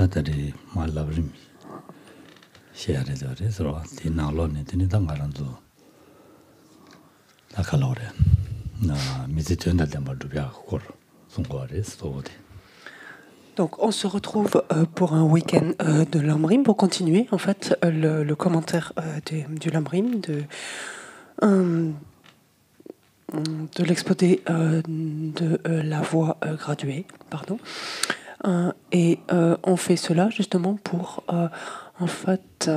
다들이 말라버림 시야래더래 서로 디나로네 디니당가란도 나칼로레 나 미지전달 담바두비아 걸 송거래 소데. Donc on se retrouve pour un week-end de l'Amrim pour continuer en fait le commentaire du l'Amrim de l'exposé de la voie graduée, pardon. Et on fait cela justement pour en fait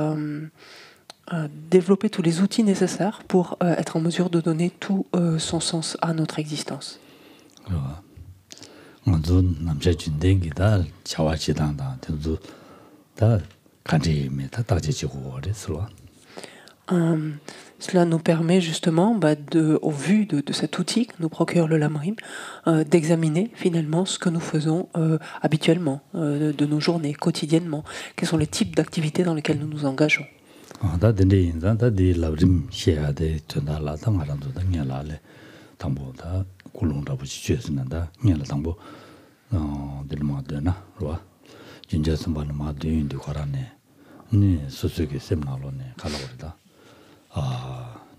développer tous les outils nécessaires pour être en mesure de donner tout son sens à notre existence. Cela nous permet justement, au vu de cet outil que nous procure le Lamrim, d'examiner finalement ce que nous faisons habituellement, de nos journées, quotidiennement. Quels sont les types d'activités dans lesquelles nous nous engageons.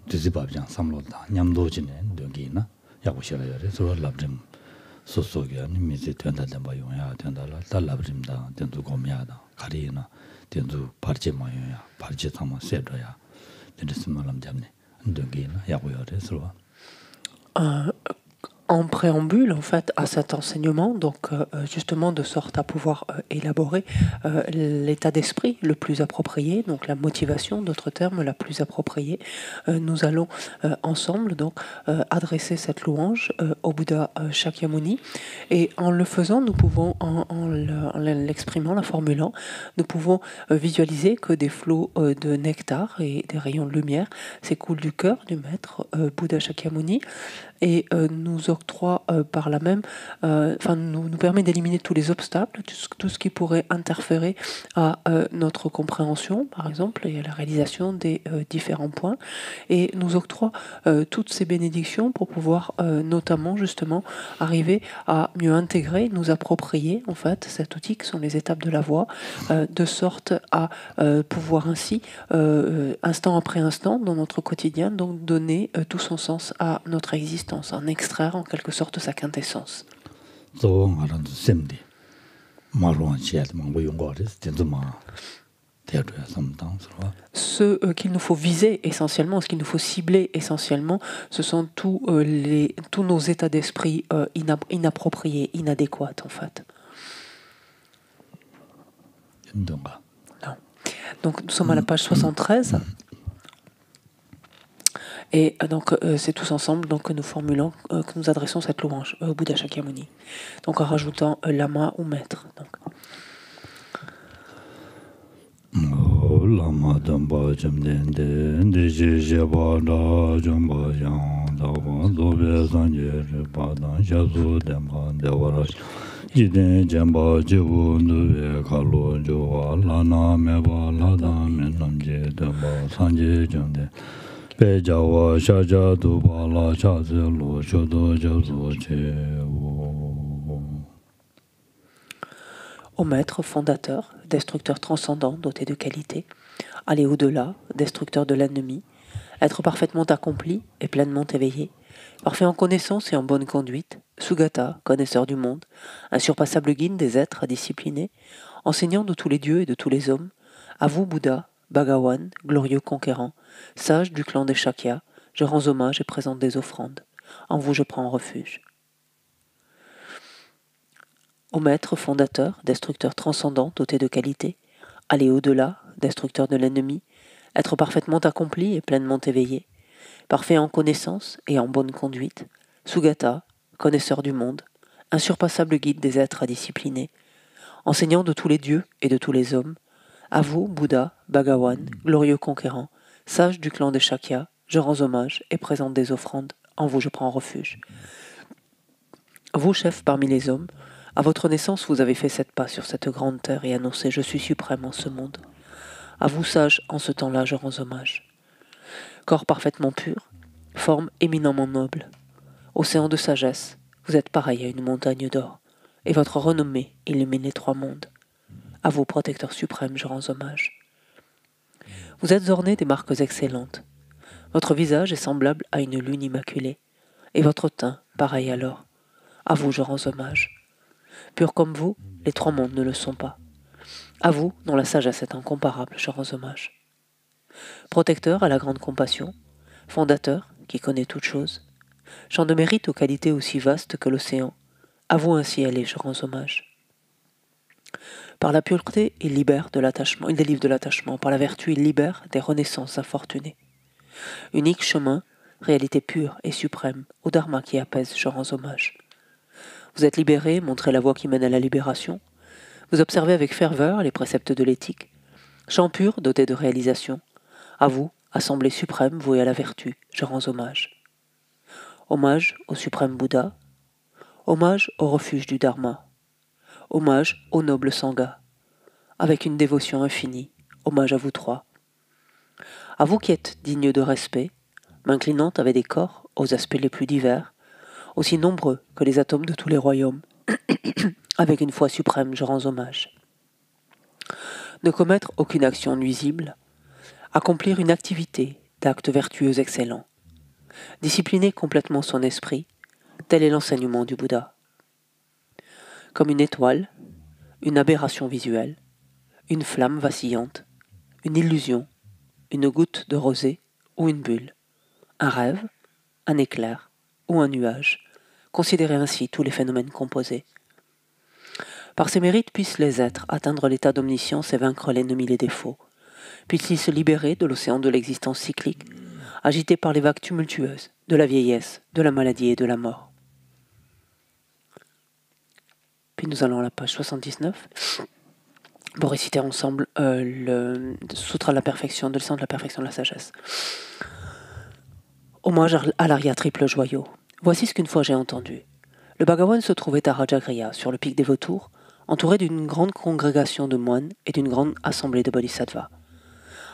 뒤집어장 삼로다 냠도지네 여기나 야고시라요. 저 랍림 소소게 아니 미지 된다는 바용야 된다라 달랍림다 된도 고미야다 가리나 된도 바르지 마요야 바르지 삼아 세도야 된스 말람 잡네 여기나 야고요래 서로. En préambule, en fait, à cet enseignement, donc justement de sorte à pouvoir élaborer l'état d'esprit le plus approprié, donc la motivation, d'autres termes, la plus appropriée, nous allons ensemble donc adresser cette louange au Bouddha Shakyamuni, et en le faisant, nous pouvons, en l'exprimant, la formulant, nous pouvons visualiser que des flots de nectar et des rayons de lumière s'écoulent du cœur du maître Bouddha Shakyamuni, et nous octroie par là même, nous permet d'éliminer tous les obstacles, tout ce qui pourrait interférer à notre compréhension, par exemple, et à la réalisation des différents points, et nous octroie toutes ces bénédictions pour pouvoir notamment justement arriver à mieux intégrer, nous approprier en fait cet outil qui sont les étapes de la voie, de sorte à pouvoir ainsi, instant après instant, dans notre quotidien, donc donner tout son sens à notre existence, en extraire en quelque sorte sa quintessence. Ce qu'il nous faut viser essentiellement, ce qu'il nous faut cibler essentiellement, ce sont tous nos états d'esprit inappropriés, inadéquats en fait. Non. Donc nous sommes à la page 73. Et donc c'est tous ensemble donc, que nous formulons, que nous adressons cette louange au Bouddha Shakyamuni. Donc en rajoutant lama ou maître. Donc. Lama damba jamdende deje jabada jamba yang daba dobe sanje padan shasu demba devarash jiden jamba jibu nuve kalo jowa lana meba lada menamje deba sanje jamde. Au maître fondateur, destructeur transcendant, doté de qualité, aller au-delà, destructeur de l'ennemi, être parfaitement accompli et pleinement éveillé, parfait en connaissance et en bonne conduite, Sugata, connaisseur du monde, insurpassable guide des êtres disciplinés, enseignant de tous les dieux et de tous les hommes, à vous Bouddha, Bhagawan, glorieux conquérant, sage du clan des Shakya, je rends hommage et présente des offrandes. En vous je prends refuge. Au maître fondateur, destructeur transcendant, doté de qualité, aller au-delà, destructeur de l'ennemi, être parfaitement accompli et pleinement éveillé, parfait en connaissance et en bonne conduite, Sugata, connaisseur du monde, insurpassable guide des êtres disciplinés, enseignant de tous les dieux et de tous les hommes, à vous, Bouddha, Bhagawan, glorieux conquérant, sage du clan des Shakya, je rends hommage et présente des offrandes, en vous je prends refuge. Vous, chef parmi les hommes, à votre naissance vous avez fait 7 pas sur cette grande terre et annoncé « Je suis suprême en ce monde ». À vous, sage, en ce temps-là je rends hommage. Corps parfaitement pur, forme éminemment noble, océan de sagesse, vous êtes pareil à une montagne d'or, et votre renommée illumine les 3 mondes. À vous, protecteur suprême, je rends hommage. Vous êtes orné des marques excellentes. Votre visage est semblable à une lune immaculée, et votre teint, pareil alors. À vous, je rends hommage. Pur comme vous, les trois mondes ne le sont pas. À vous, dont la sagesse est incomparable, je rends hommage. Protecteur à la grande compassion, fondateur, qui connaît toutes choses, champ de mérite aux qualités aussi vastes que l'océan, à vous ainsi allez, je rends hommage. Par la pureté, il libère de l'attachement, il délivre de l'attachement. Par la vertu, il libère des renaissances infortunées. Unique chemin, réalité pure et suprême, au dharma qui apaise, je rends hommage. Vous êtes libéré, montrez la voie qui mène à la libération. Vous observez avec ferveur les préceptes de l'éthique. Champ pur, doté de réalisation. À vous, assemblée suprême vouée à la vertu, je rends hommage. Hommage au suprême Bouddha. Hommage au refuge du Dharma. Hommage au noble Sangha. Avec une dévotion infinie, hommage à vous trois. À vous qui êtes dignes de respect, m'inclinant avec des corps aux aspects les plus divers, aussi nombreux que les atomes de tous les royaumes, avec une foi suprême, je rends hommage. Ne commettre aucune action nuisible, accomplir une activité d'actes vertueux excellents, discipliner complètement son esprit, tel est l'enseignement du Bouddha. Comme une étoile, une aberration visuelle, une flamme vacillante, une illusion, une goutte de rosée ou une bulle, un rêve, un éclair ou un nuage, considérez ainsi tous les phénomènes composés. Par ses mérites puissent les êtres atteindre l'état d'omniscience et vaincre l'ennemi les défauts, puissent-ils se libérer de l'océan de l'existence cyclique, agité par les vagues tumultueuses de la vieillesse, de la maladie et de la mort. Puis nous allons à la page 79 pour réciter ensemble le Sutra de la perfection, de l'essence de la perfection de la sagesse. Hommage à l'aria triple joyau. Voici ce qu'une fois j'ai entendu. Le Bhagavan se trouvait à Rajagriha, sur le pic des vautours, entouré d'une grande congrégation de moines et d'une grande assemblée de bodhisattvas.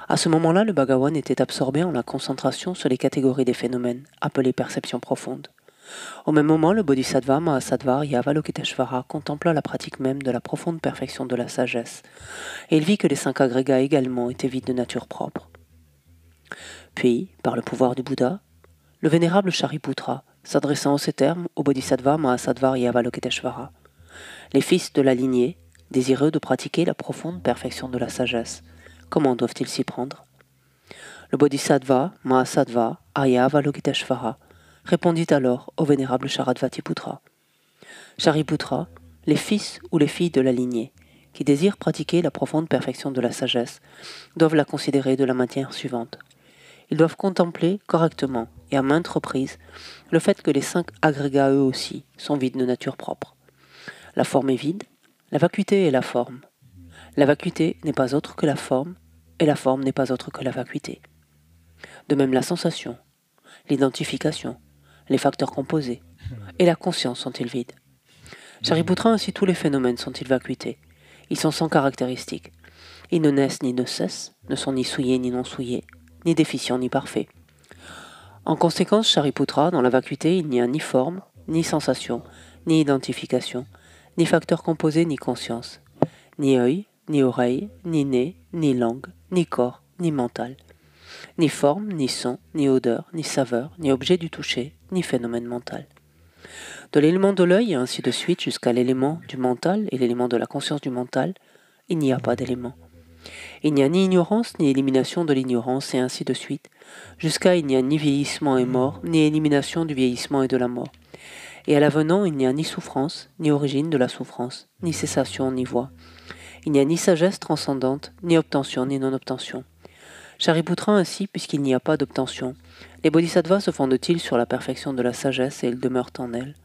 À ce moment-là, le Bhagavan était absorbé en la concentration sur les catégories des phénomènes, appelées perceptions profondes. Au même moment, le bodhisattva Mahasattva Avalokiteshvara contempla la pratique même de la profonde perfection de la sagesse, et il vit que les 5 agrégats également étaient vides de nature propre. Puis, par le pouvoir du Bouddha, le vénérable Shariputra, s'adressant en ces termes au bodhisattva Mahasattva Avalokiteshvara, les fils de la lignée, désireux de pratiquer la profonde perfection de la sagesse, comment doivent-ils s'y prendre? Le bodhisattva Mahasattva Avalokiteshvara répondit alors au vénérable Sharadvatiputra. Shariputra, les fils ou les filles de la lignée, qui désirent pratiquer la profonde perfection de la sagesse, doivent la considérer de la manière suivante. Ils doivent contempler correctement et à maintes reprises le fait que les 5 agrégats eux aussi sont vides de nature propre. La forme est vide, la vacuité est la forme. La vacuité n'est pas autre que la forme, et la forme n'est pas autre que la vacuité. De même la sensation, l'identification, les facteurs composés et la conscience sont-ils vides. Shariputra, ainsi tous les phénomènes sont-ils vacuités. Ils sont sans caractéristiques. Ils ne naissent ni ne cessent, ne sont ni souillés ni non souillés, ni déficients ni parfaits. En conséquence, Shariputra, dans la vacuité, il n'y a ni forme, ni sensation, ni identification, ni facteurs composés, ni conscience, ni œil, ni oreille, ni nez, ni langue, ni corps, ni mental. Ni forme, ni son, ni odeur, ni saveur, ni objet du toucher, ni phénomène mental. De l'élément de l'œil et ainsi de suite jusqu'à l'élément du mental et l'élément de la conscience du mental, il n'y a pas d'élément. Il n'y a ni ignorance ni élimination de l'ignorance et ainsi de suite, jusqu'à il n'y a ni vieillissement et mort, ni élimination du vieillissement et de la mort. Et à l'avenant, il n'y a ni souffrance, ni origine de la souffrance, ni cessation, ni voie. Il n'y a ni sagesse transcendante, ni obtention, ni non-obtention. Shariputra ainsi, puisqu'il n'y a pas d'obtention, les bodhisattvas se fondent-ils sur la perfection de la sagesse et ils demeurent en elle.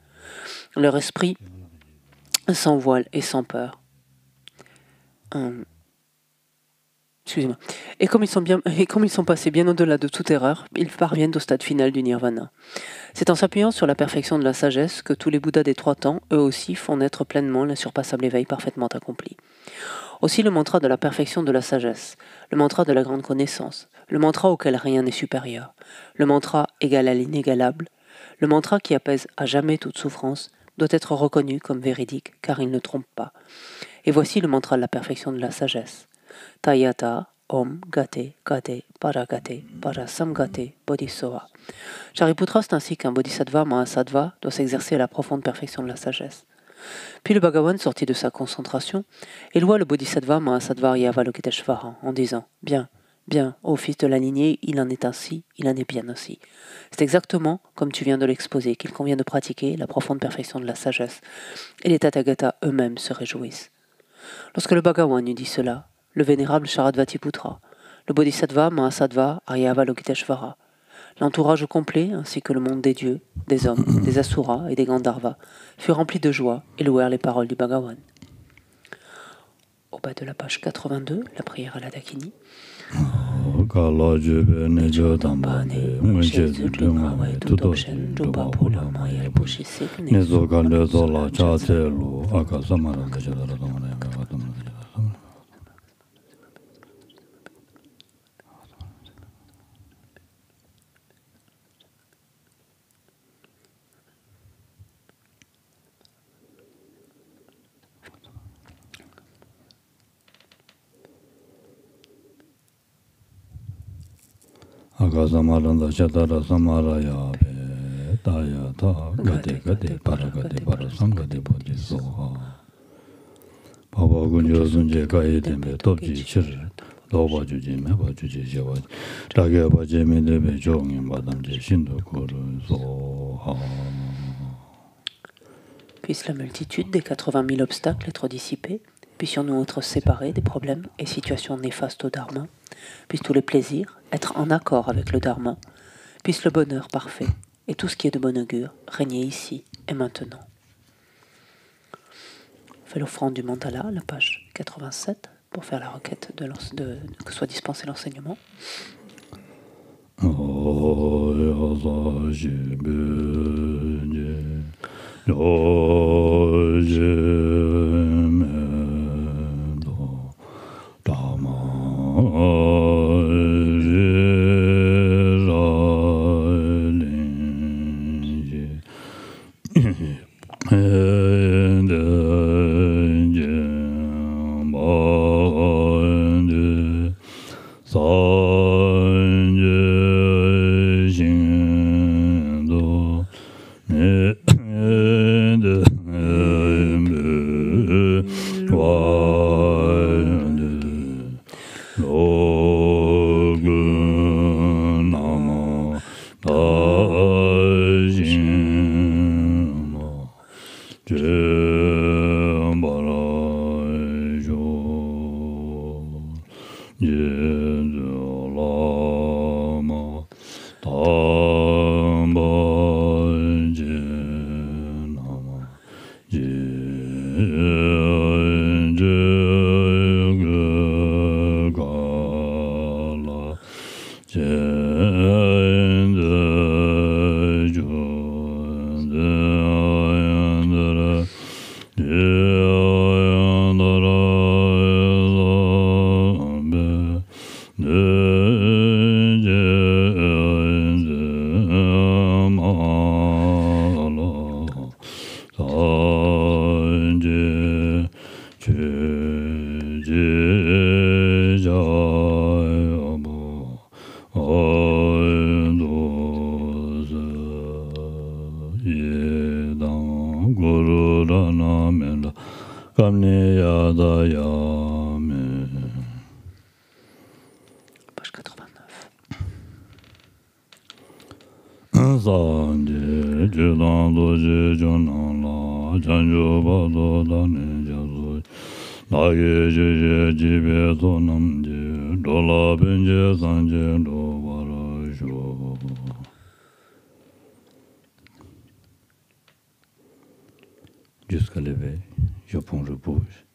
Leur esprit sans voile et sans peur. Excusez-moi. Et comme ils sont passés bien au-delà de toute erreur, ils parviennent au stade final du nirvana. C'est en s'appuyant sur la perfection de la sagesse que tous les Bouddhas des 3 temps, eux aussi, font naître pleinement l'insurpassable éveil parfaitement accompli. Aussi le mantra de la perfection de la sagesse, le mantra de la grande connaissance, le mantra auquel rien n'est supérieur, le mantra égal à l'inégalable, le mantra qui apaise à jamais toute souffrance, doit être reconnu comme véridique, car il ne trompe pas. Et voici le mantra de la perfection de la sagesse. Tayata Om Gate Gate Paragate Parasamgate Bodhisattva. Shariputra, c'est ainsi qu'un bodhisattva, mahasattva, doit s'exercer à la profonde perfection de la sagesse. Puis le Bhagavan sortit de sa concentration et loua le bodhisattva mahasattva Avalokiteshvara en disant « Bien, bien, ô fils de la lignée, il en est ainsi, il en est bien ainsi. C'est exactement comme tu viens de l'exposer qu'il convient de pratiquer la profonde perfection de la sagesse, et les Tathagatas eux-mêmes se réjouissent. » Lorsque le Bhagavan eut dit cela, le vénérable Sharadvatiputra, le bodhisattva mahasattva Avalokiteshvara, l'entourage complet ainsi que le monde des dieux, des hommes, des asuras et des gandharvas fut rempli de joie et louèrent les paroles du Bhagavan. Au bas de la page 82, la prière à la Dakini. Akasamaranda Chatara Samaraya Taya Ta Gate Gate Paragate Parasangate Bodhisoha Papa Gunjo Sunje Kai Tembe Topji Chir Loba Juji Meba Juji Java Tage Baje Medebe Jongin Badamje Shindu Kuru Soha. Puisse la multitude des 80 000 obstacles être dissipés, puissions-nous être séparés des problèmes et situations néfastes au Dharma, puissent tous les plaisirs être en accord avec le Dharma, puisse le bonheur parfait et tout ce qui est de bon augure régner ici et maintenant. On fait l'offrande du mandala, la page 87, pour faire la requête que soit dispensé l'enseignement. Page 89. Jusqu'à l'éveil, je bouge,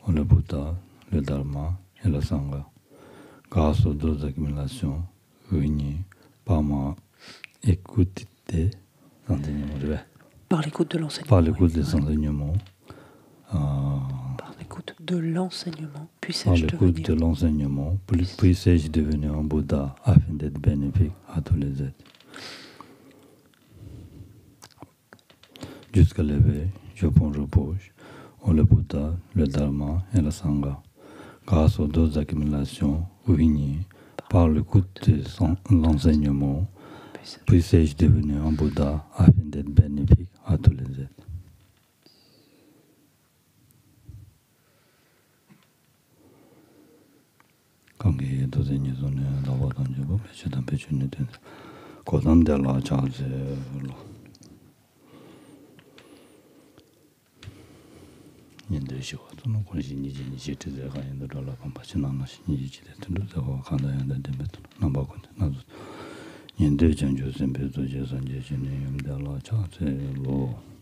le Bouddha, le Dharma et le Sangha, grâce aux deux accumulations réunies par ma écoute des enseignements. Par l'écoute de l'enseignement. Par l'écoute des enseignements. Par l'écoute de l'enseignement, puissais-je devenir un Bouddha afin d'être bénéfique à tous les êtres. jusqu'à l'éveil, je prends repose, ou le Bouddha, le Dharma et la Sangha, grâce aux deux accumulations réunies par l'écoute de l'enseignement, puisse-je devenir un Bouddha afin d'être bénéfique à tous les êtres. 관계에 도전이 손에 나와던 저거 배치단 배치는 된 고담들라 자세로 인도시와 또는 권신이지 지트제가 인도라 반바치나나 신이지데 든도서 간다야는 데메도 남바군 나도 인도 전주선 배도 제선 제신이 염달라 자세로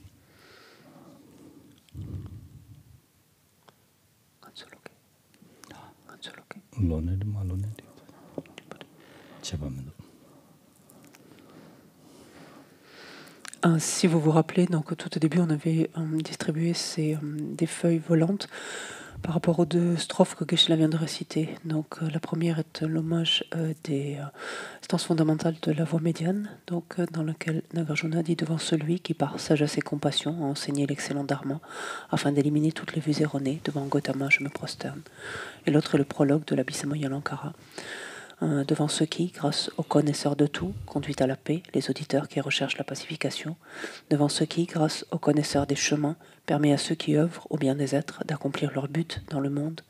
Si vous vous rappelez, donc tout au début, on avait distribué des feuilles volantes par rapport aux deux strophes que Geshe-la vient de réciter. Donc la première est l'hommage des instances fondamentales de la voie médiane, donc dans laquelle Nagarjuna dit devant celui qui par sagesse et compassion a enseigné l'excellent dharma afin d'éliminer toutes les vues erronées, devant Gautama je me prosterne. Et l'autre est le prologue de l'Abhisamaya Lankara. Devant ceux qui, grâce aux connaisseurs de tout, conduisent à la paix, les auditeurs qui recherchent la pacification, devant ceux qui, grâce aux connaisseurs des chemins, permet à ceux qui œuvrent au bien des êtres d'accomplir leur but dans le monde,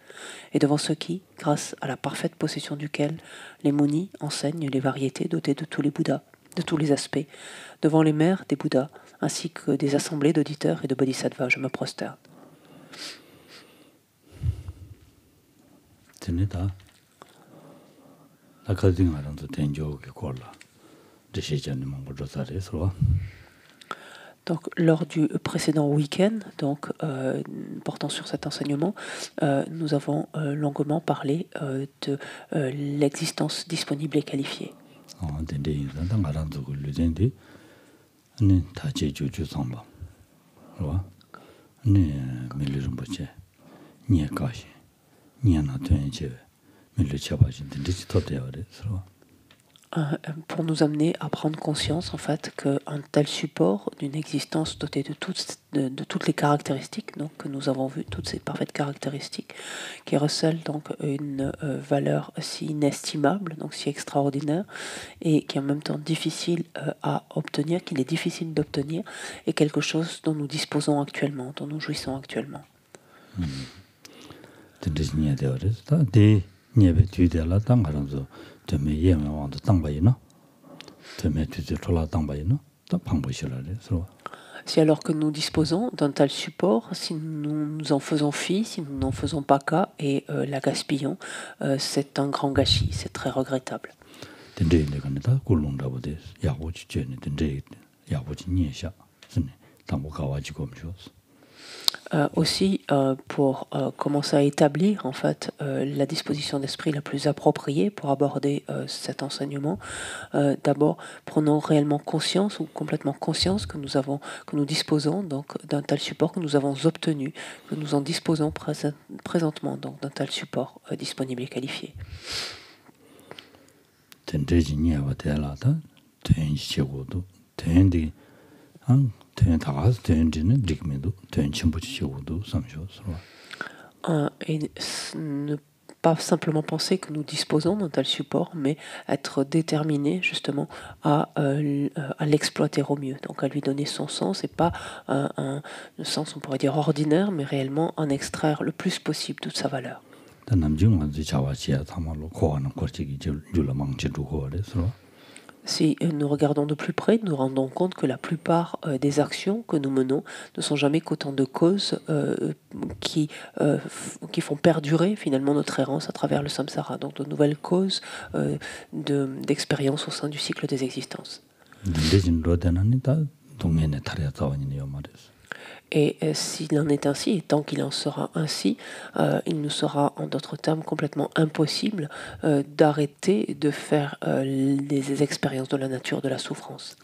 et devant ceux qui, grâce à la parfaite possession duquel les munis enseignent les variétés dotées de tous les Bouddhas, de tous les aspects, devant les mères des Bouddhas, ainsi que des assemblées d'auditeurs et de bodhisattvas, je me prosterne. Donc, lors du précédent week-end, portant sur cet enseignement, nous avons longuement parlé de l'existence disponible et qualifiée. Pour nous amener à prendre conscience en fait qu'un tel support d'une existence dotée de toutes les caractéristiques donc, que nous avons vues, toutes ces parfaites caractéristiques, qui recèlent donc une valeur si inestimable, donc si extraordinaire, et qui est en même temps difficile à obtenir, qu'il est difficile d'obtenir, est quelque chose dont nous disposons actuellement, dont nous jouissons actuellement. Si alors que nous disposons d'un tel support, si nous nous en faisons fi, si nous n'en faisons pas cas et la gaspillons, c'est un grand gâchis, c'est très regrettable. Aussi, pour commencer à établir en fait la disposition d'esprit la plus appropriée pour aborder cet enseignement, d'abord prenons réellement conscience ou complètement conscience que nous disposons donc d'un tel support, que nous avons obtenu, que nous en disposons présentement donc d'un tel support disponible et qualifié. Et ne pas simplement penser que nous disposons d'un tel support, mais être déterminé justement à l'exploiter au mieux, donc à lui donner son sens, et pas un sens, on pourrait dire ordinaire, mais réellement en extraire le plus possible toute sa valeur. Si nous regardons de plus près, nous rendons compte que la plupart des actions que nous menons ne sont jamais qu'autant de causes qui font perdurer finalement notre errance à travers le samsara, donc de nouvelles causes d'expérience au sein du cycle des existences. Et s'il en est ainsi, et tant qu'il en sera ainsi, il nous sera en d'autres termes complètement impossible d'arrêter de faire les expériences de la nature de la souffrance.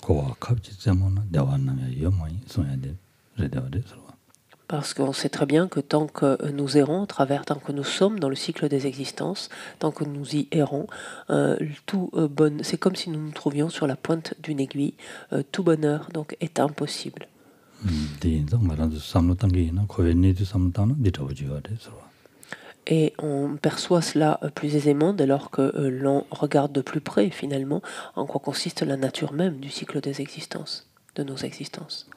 Parce qu'on sait très bien que tant que nous errons tant que nous sommes dans le cycle des existences, tant que nous y errons, c'est comme si nous nous trouvions sur la pointe d'une aiguille. Tout bonheur donc est impossible. Et on perçoit cela plus aisément dès lors que l'on regarde de plus près, finalement, en quoi consiste la nature même du cycle des existences, de nos existences.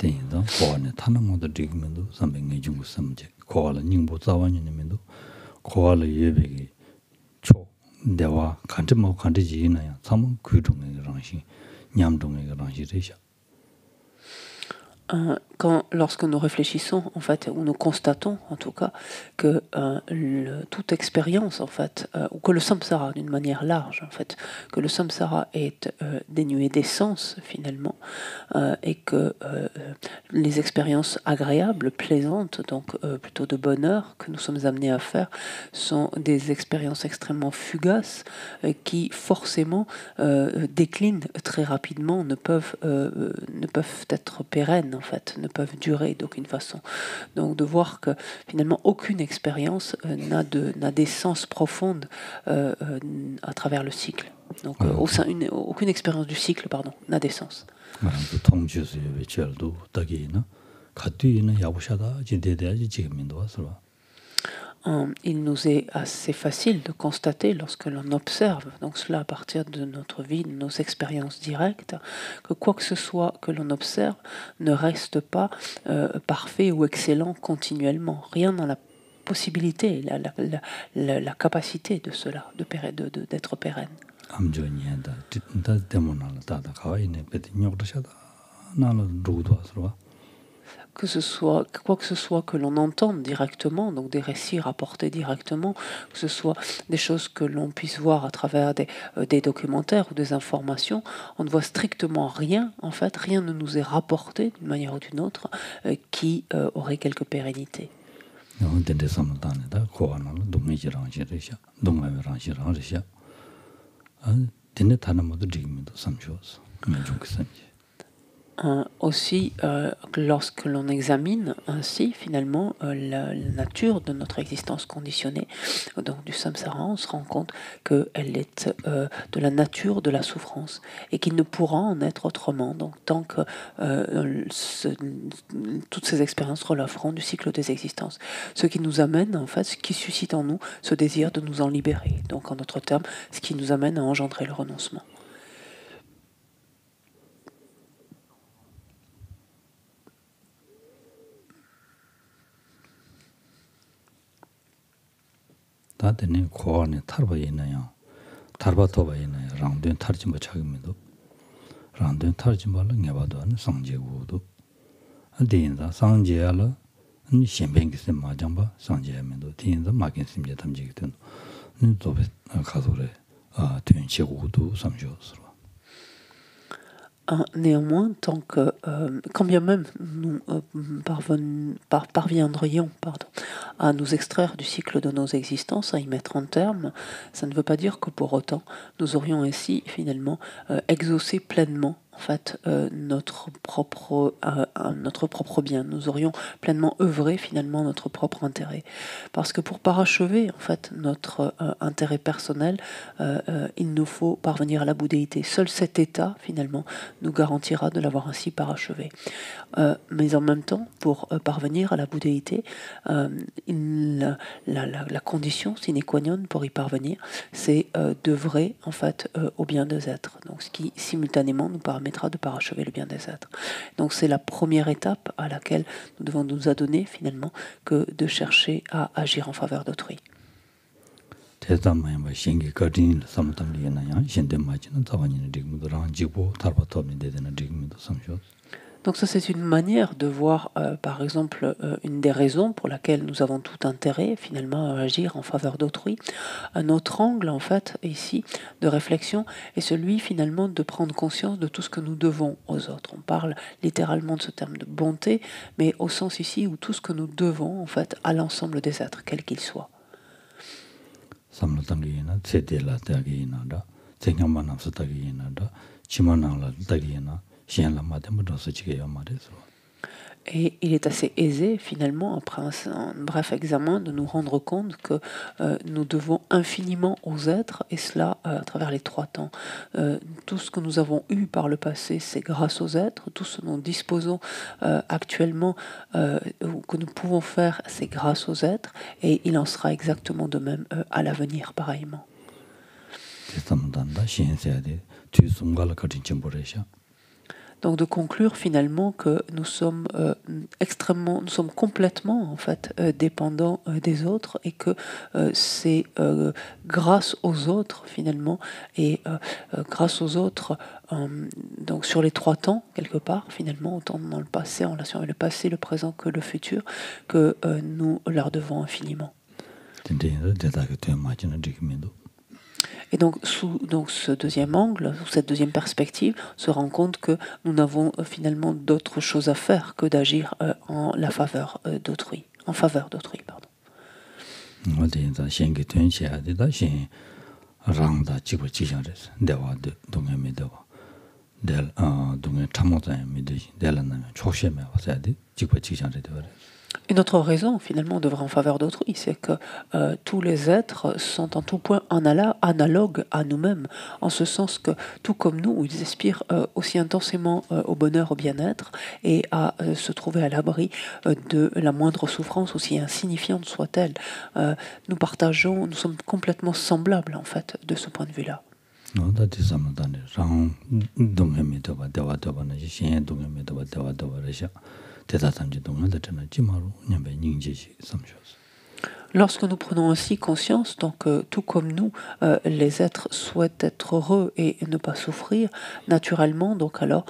Lorsque nous réfléchissons, en fait, ou nous constatons, en tout cas, que toute expérience, en fait, ou que le samsara, d'une manière large, en fait, que le samsara est dénué d'essence, finalement, et que les expériences agréables, plaisantes, donc plutôt de bonheur, que nous sommes amenés à faire, sont des expériences extrêmement fugaces qui, forcément, déclinent très rapidement, ne peuvent être pérennes, en fait, ne peuvent durer d'aucune façon. Donc de voir que finalement aucune expérience n'a d'essence profonde à travers le cycle. Donc aucune expérience du cycle, pardon, n'a d'essence. Il nous est assez facile de constater lorsque l'on observe, donc cela à partir de notre vie, de nos expériences directes, que quoi que ce soit que l'on observe ne reste pas parfait ou excellent continuellement. Rien n'a la possibilité, la capacité de cela, d'être pérenne. Que ce soit quoi que ce soit que l'on entende directement, donc des récits rapportés directement, que ce soit des choses que l'on puisse voir à travers des documentaires ou des informations, on ne voit strictement rien, en fait, rien ne nous est rapporté d'une manière ou d'une autre qui aurait quelque pérennité. Aussi, lorsque l'on examine ainsi finalement la nature de notre existence conditionnée, donc du samsara, on se rend compte qu'elle est de la nature de la souffrance et qu'il ne pourra en être autrement. Donc tant que toutes ces expériences relèveront du cycle des existences, ce qui nous amène en fait, ce qui suscite en nous ce désir de nous en libérer. Donc en d'autres termes, ce qui nous amène à engendrer le renoncement. 다데네 코안에 탈바에 있나요? 탈바토바에 있나요? 랑된 탈지 뭐 차기면도 랑된 탈지 말은 해봐도 안 상제고도 안데인다 상제야라 니 신뱅기스 마장바 상제하면도 데인다 마긴 심제 담지기 된 또베 가도래 된치고도 삼조스로. Néanmoins, quand bien même nous parviendrions à nous extraire du cycle de nos existences, à y mettre un terme, ça ne veut pas dire que pour autant nous aurions ainsi finalement exaucé pleinement en fait notre propre bien. Nous aurions pleinement œuvré finalement notre propre intérêt, parce que pour parachever en fait notre intérêt personnel, il nous faut parvenir à la bouddhéité. Seul cet état finalement nous garantira de l'avoir ainsi parachevé. Mais en même temps, pour parvenir à la bouddhéité, la condition sine qua non pour y parvenir, c'est d'œuvrer en fait au bien des êtres. Donc, ce qui simultanément nous permettra de parachever le bien des êtres. Donc c'est la première étape à laquelle nous devons nous adonner finalement, que de chercher à agir en faveur d'autrui. Donc ça, c'est une manière de voir, par exemple, une des raisons pour laquelle nous avons tout intérêt, finalement, à agir en faveur d'autrui. Un autre angle, en fait, ici, de réflexion, est celui, finalement, de prendre conscience de tout ce que nous devons aux autres. On parle littéralement de ce terme de bonté, mais au sens ici où tout ce que nous devons, en fait, à l'ensemble des êtres, quels qu'ils soient. Et il est assez aisé, finalement, après un bref examen, de nous rendre compte que nous devons infiniment aux êtres, et cela à travers les 3 temps. Tout ce que nous avons eu par le passé, c'est grâce aux êtres. Tout ce dont nous disposons actuellement, ou que nous pouvons faire, c'est grâce aux êtres. Et il en sera exactement de même à l'avenir, pareillement. Donc de conclure finalement que nous sommes nous sommes complètement en fait dépendants des autres, et que c'est grâce aux autres finalement, et grâce aux autres, donc sur les 3 temps quelque part finalement, autant dans le passé, en relation avec le passé, le présent que le futur, que nous leur devons infiniment. Et donc, sous ce deuxième angle, sous cette deuxième perspective, on se rend compte que nous n'avons finalement d'autre chose à faire que d'agir en faveur d'autrui. Pardon. Une autre raison, finalement, d'œuvrer en faveur d'autrui, c'est que tous les êtres sont en tout point analogues à nous-mêmes, en ce sens que, tout comme nous, ils aspirent aussi intensément au bonheur, au bien-être, et à se trouver à l'abri de la moindre souffrance, aussi insignifiante soit-elle. Nous sommes complètement semblables, en fait, de ce point de vue-là. Lorsque nous prenons ainsi conscience, donc tout comme nous, les êtres souhaitent être heureux et ne pas souffrir, naturellement, donc alors,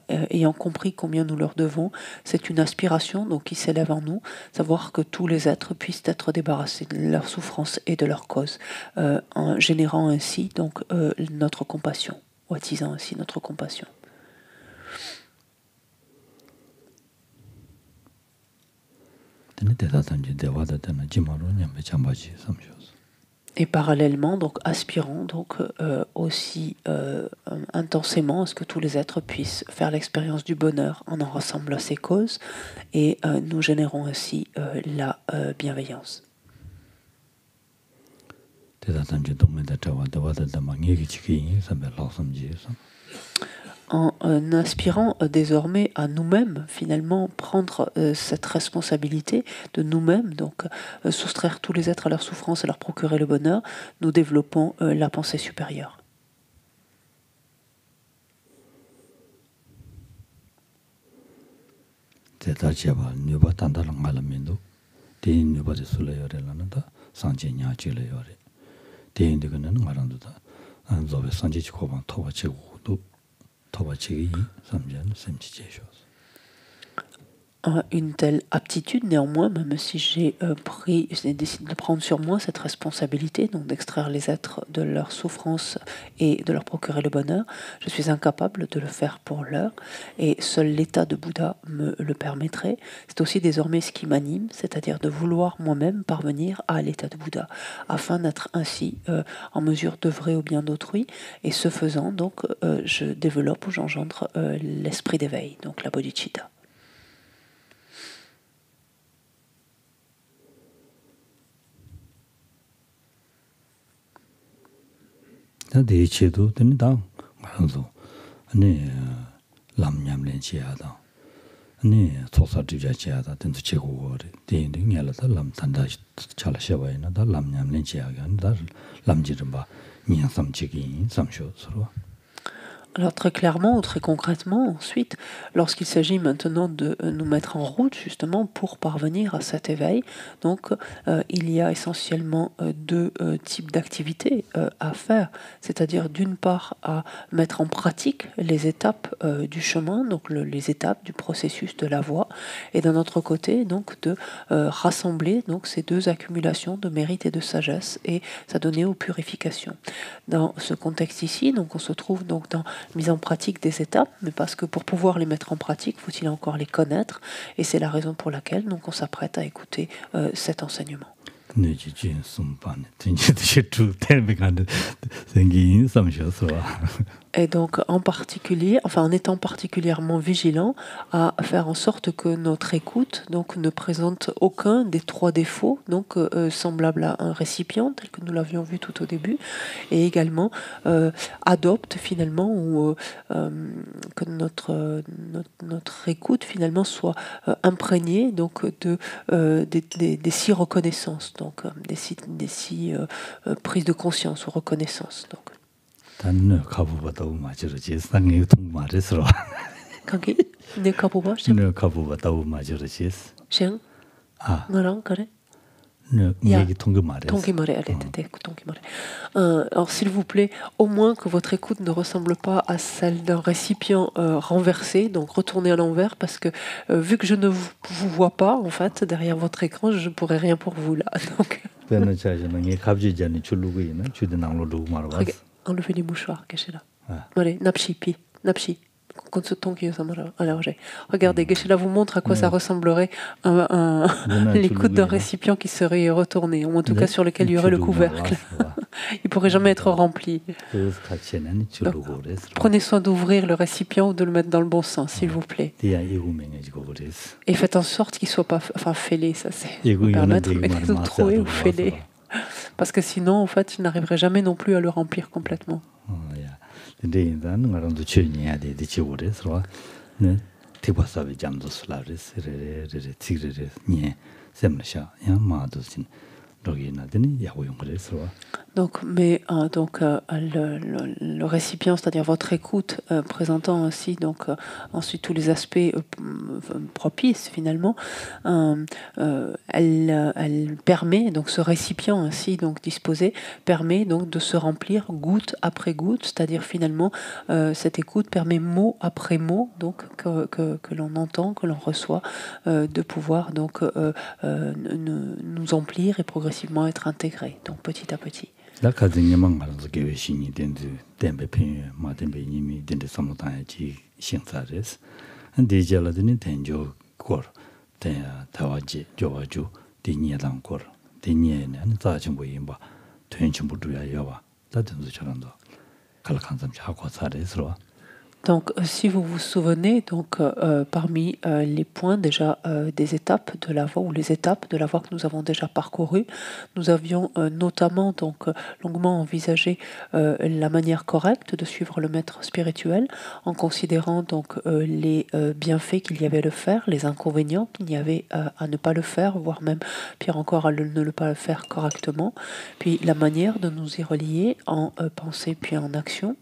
ayant compris combien nous leur devons, c'est une aspiration donc qui s'élève en nous, savoir que tous les êtres puissent être débarrassés de leur souffrance et de leur cause, en générant ainsi donc notre compassion, ou attisant ainsi notre compassion. Et parallèlement, donc aspirons donc aussi intensément à ce que tous les êtres puissent faire l'expérience du bonheur en ressemble à ses causes, et nous générons ainsi la bienveillance. En aspirant désormais à nous-mêmes, finalement, prendre cette responsabilité de nous-mêmes, donc soustraire tous les êtres à leur souffrance et leur procurer le bonheur, nous développons la pensée supérieure. Une telle aptitude, néanmoins, même si j'ai décidé de prendre sur moi cette responsabilité, donc d'extraire les êtres de leur souffrance et de leur procurer le bonheur, je suis incapable de le faire pour l'heure, et seul l'état de Bouddha me le permettrait. C'est aussi désormais ce qui m'anime, c'est-à-dire de vouloir moi-même parvenir à l'état de Bouddha, afin d'être ainsi en mesure d'œuvrer au bien d'autrui, et ce faisant, donc, je développe ou j'engendre l'esprit d'éveil, donc la bodhicitta. Alors très clairement ou très concrètement, ensuite, lorsqu'il s'agit maintenant de nous mettre en route justement pour parvenir à cet éveil, donc il y a essentiellement 2 types d'activités à faire, c'est-à-dire d'une part à mettre en pratique les étapes du chemin, donc les étapes du processus de la voie, et d'un autre côté donc de rassembler donc ces 2 accumulations de mérite et de sagesse et s'adonner aux purifications. Dans ce contexte ici, donc on se trouve donc dans mise en pratique des étapes, mais parce que pour pouvoir les mettre en pratique, faut-il encore les connaître, et c'est la raison pour laquelle donc on s'apprête à écouter cet enseignement. 내지진 숨반 등지듯이 쭉 대비가는 생긴 삼셔서 Et donc, en particulier, enfin, en étant particulièrement vigilant à faire en sorte que notre écoute donc, ne présente aucun des 3 défauts donc, semblables à un récipient, tel que nous l'avions vu tout au début, et également adopte finalement ou que notre écoute finalement soit imprégnée donc, des 6 reconnaissances, donc des six prises de conscience ou reconnaissances. Donc. 단는 가부보다 맞으르지 상이 통말에서 Kanki ne kapuba 네 가부보다 맞으르지 Sheng 아 Ngarang kare 네 Ya. 얘기 통그 말에 Tonkimare, allez, Tonkimare. Alors, s'il vous plaît, au moins que votre écoute ne ressemble pas à celle d'un récipient renversé, donc retourné à l'envers, parce que vu que je ne vous vois pas, en fait, derrière votre écran, je ne pourrai rien pour vous là. Donc, 배는 자주는 이 갑지전이 줄르고 있는 주denang로 누구 말아 봐. enlevez les mouchoirs, cachez-là. Ah. Allez, napshi, pi, napshi. Regardez, Geshe-la vous montre à quoi ça ressemblerait l'écoute d'un récipient qui serait retourné, ou en tout cas sur lequel il y aurait le couvercle. Il ne pourrait jamais être rempli. Donc, prenez soin d'ouvrir le récipient ou de le mettre dans le bon sens, s'il vous plaît. Et faites en sorte qu'il ne soit pas fêlé, ça c'est permettre, mais troué ou fêlé. Parce que sinon, en fait, je n'arriverai jamais non plus à le remplir complètement. 근데 일단 나랑도 취해야 돼. 지고래서 네. 대바사비 잠도 슬라레스 레레레 티그레레 니 셈르샤 야 마도진 여기 나더니 야고용 그래서 Donc, mais le récipient, c'est-à-dire votre écoute, présentant ainsi donc ensuite tous les aspects propices finalement, elle permet donc ce récipient ainsi donc disposé permet donc de se remplir goutte après goutte, c'est-à-dire finalement cette écoute permet mot après mot donc que l'on entend, que l'on reçoit, de pouvoir donc nous emplir et progressivement être intégré, donc petit à petit. 나 가정에만 말아서 계획신이 된지 댐베페 마덴베님이 된데 삼모다야지 신사레스 근데 이제라더니 된조 걸 대야 다와지 조와주 디니야당 걸 디니에는 자진 보임바 된침부도야 여와 다든지 저런다 갈칸삼 하고 사레스로. Donc, si vous vous souvenez, donc parmi les points déjà des étapes de la voie ou les étapes de la voie que nous avons déjà parcourues, nous avions notamment donc longuement envisagé la manière correcte de suivre le maître spirituel, en considérant donc les bienfaits qu'il y avait à le faire, les inconvénients qu'il y avait à ne pas le faire, voire même pire encore à ne pas le faire correctement, puis la manière de nous y relier en pensée puis en action.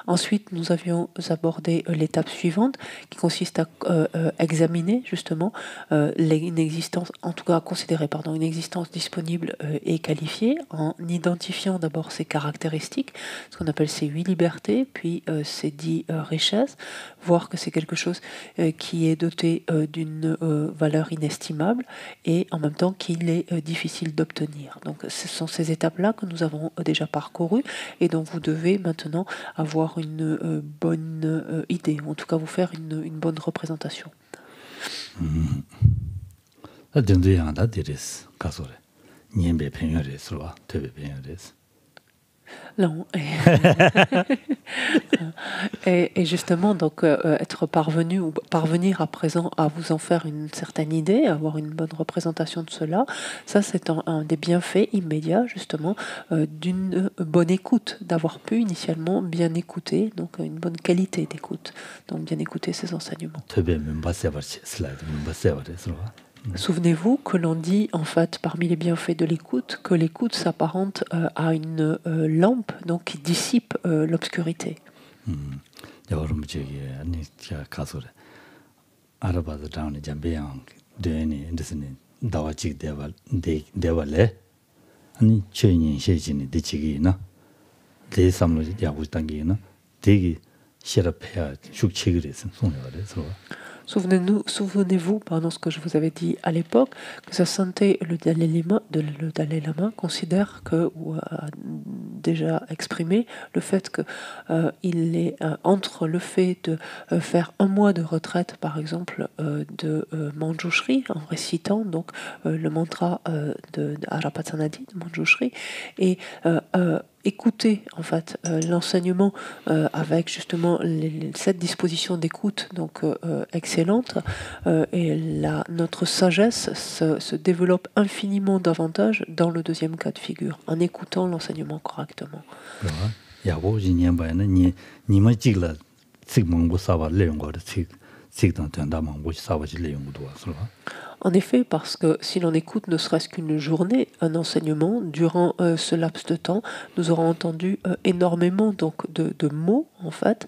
Ensuite, nous avions abordé l'étape suivante qui consiste à examiner justement une existence, en tout cas à considérer une existence disponible et qualifiée en identifiant d'abord ses caractéristiques, ce qu'on appelle ses 8 libertés, puis ses 10 richesses, voir que c'est quelque chose qui est doté d'une valeur inestimable et en même temps qu'il est difficile d'obtenir. Donc ce sont ces étapes-là que nous avons déjà parcourues et dont vous devez maintenant avoir une bonne idée, ou en tout cas vous faire une bonne représentation. Non. Et justement, donc, être parvenu ou parvenir à présent à vous en faire une certaine idée, avoir une bonne représentation de cela, ça c'est un des bienfaits immédiats justement d'une bonne écoute, d'avoir pu initialement bien écouter, donc une bonne qualité d'écoute, donc bien écouter ces enseignements. Souvenez-vous que l'on dit en fait parmi les bienfaits de l'écoute que l'écoute s'apparente à une lampe donc qui dissipe l'obscurité. 여러분 저기 아니 제가 가서 알아봐도 다운에 잠배양 되니 무슨 다와직 대발래 아니 최인인 세진이 되지기나 대삼로 야구 단계나 되게 싫어해야 숙책을 해서 손해가 돼서. Souvenez-vous, pardon, ce que je vous avais dit à l'époque, que Sa Sainteté le Dalai Lama considère que, ou a déjà exprimé, le fait que il est entre le fait de faire un mois de retraite, par exemple, de Manjushri, en récitant donc le mantra de Arapatanadi, de Manjushri, et écouter en fait l'enseignement avec justement cette disposition d'écoute donc excellente et notre sagesse se développe infiniment davantage dans le deuxième cas de figure en écoutant l'enseignement correctement. En effet, parce que si l'on écoute ne serait-ce qu'une journée, un enseignement, durant ce laps de temps, nous aurons entendu énormément donc, de mots, en fait,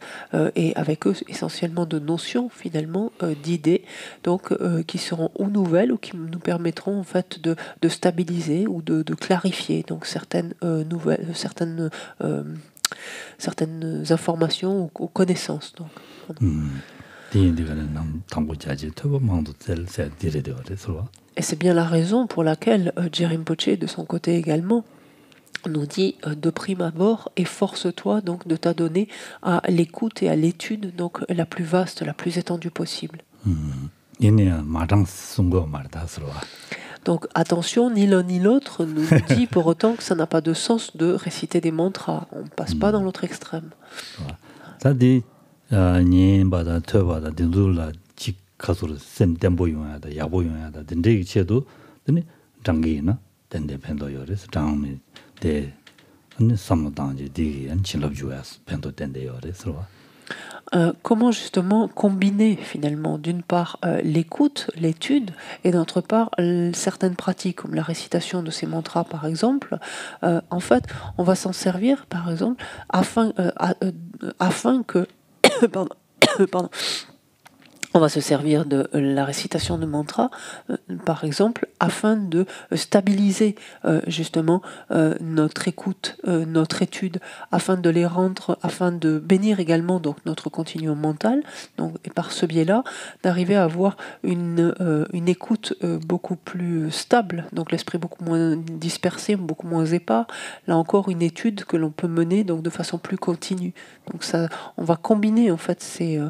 et avec eux essentiellement de notions, finalement, d'idées, donc, qui seront ou nouvelles ou qui nous permettront, en fait, de stabiliser ou de clarifier donc, certaines nouvelles, certaines informations ou connaissances. Donc. Et c'est bien la raison pour laquelle Jerim Poche, de son côté également, nous dit de prime abord, efforce-toi donc de t'adonner à l'écoute et à l'étude donc la plus vaste, la plus étendue possible. Donc attention, ni l'un ni l'autre nous dit pour autant que ça n'a pas de sens de réciter des mantras. On ne passe pas dans l'autre extrême. 니바다 tö바다 딘둘라 직 가서로 셈 템보 용하다 야보 용하다 딘데 이체도 드니 장기나 덴데 펜도요레스 장미 데 아니 삼다지 디기 안 칠럽주야스 펜도 덴데요레스 Comment justement combiner finalement d'une part l'écoute, l'étude et d'autre part certaines pratiques comme la récitation de ces mantras par exemple. En fait, on va s'en servir par exemple afin que pardon. On va se servir de la récitation de mantras, par exemple, afin de stabiliser justement notre écoute, notre étude, afin de les rendre, afin de bénir également donc notre continuum mental, donc et par ce biais-là, d'arriver à avoir une écoute beaucoup plus stable, donc l'esprit beaucoup moins dispersé, beaucoup moins épars. Là encore, une étude que l'on peut mener donc de façon plus continue. Donc ça, on va combiner en fait ces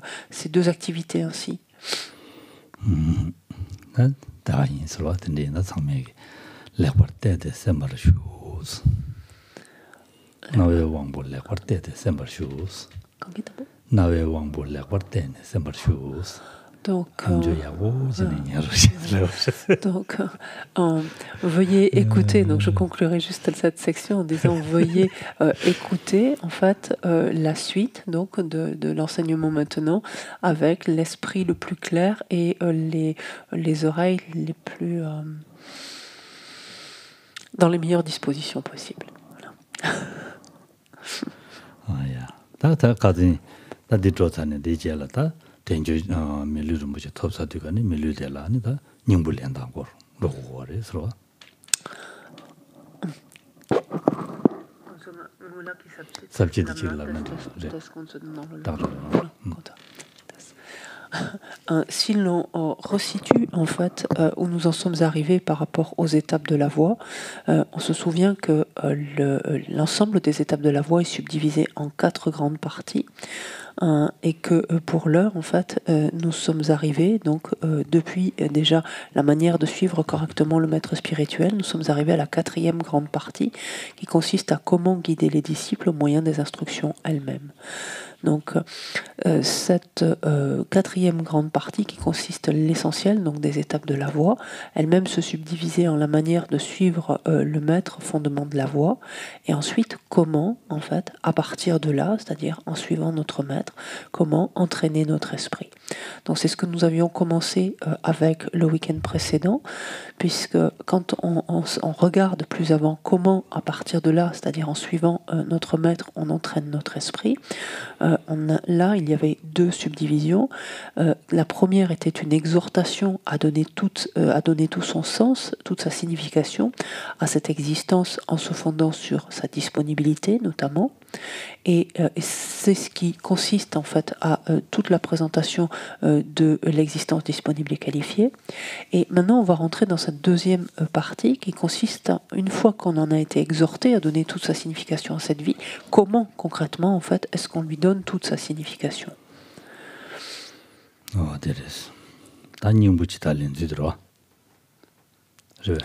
deux activités ainsi. Donc, veuillez écouter. Donc, je conclurai juste cette section en disant veuillez écouter en fait la suite donc de l'enseignement maintenant avec l'esprit le plus clair et les oreilles les plus dans les meilleures dispositions possibles. Voilà. tenju melu rumbuche topsa dukani melu de la ni da nyingbu lenda gor rogo re sro sabji de chilla na si l'on resitue en fait où nous en sommes arrivés par rapport aux étapes de la voie, on se souvient que l'ensemble des étapes de la voie est subdivisé en 4 grandes parties. Et que pour l'heure, en fait, nous sommes arrivés, donc depuis déjà la manière de suivre correctement le maître spirituel, nous sommes arrivés à la 4e grande partie qui consiste à comment guider les disciples au moyen des instructions elles-mêmes. Donc cette 4e grande partie qui consiste l'essentiel donc des étapes de la voie, elle-même se subdivisait en la manière de suivre le maître fondement de la voie et ensuite comment en fait à partir de là, c'est-à-dire en suivant notre maître, comment entraîner notre esprit. Donc c'est ce que nous avions commencé avec le week-end précédent, puisque quand on regarde plus avant comment à partir de là, c'est-à-dire en suivant notre maître, on entraîne notre esprit, là il y avait 2 subdivisions. La première était une exhortation à donner tout son sens, toute sa signification à cette existence en se fondant sur sa disponibilité notamment. Et c'est ce qui consiste consiste en fait à toute la présentation de l'existence disponible et qualifiée. Et maintenant, on va rentrer dans cette deuxième partie qui consiste, une fois qu'on en a été exhorté à donner toute sa signification à cette vie, comment concrètement en fait est-ce qu'on lui donne toute sa signification? Oh, there's. 단님부치 달린지더라.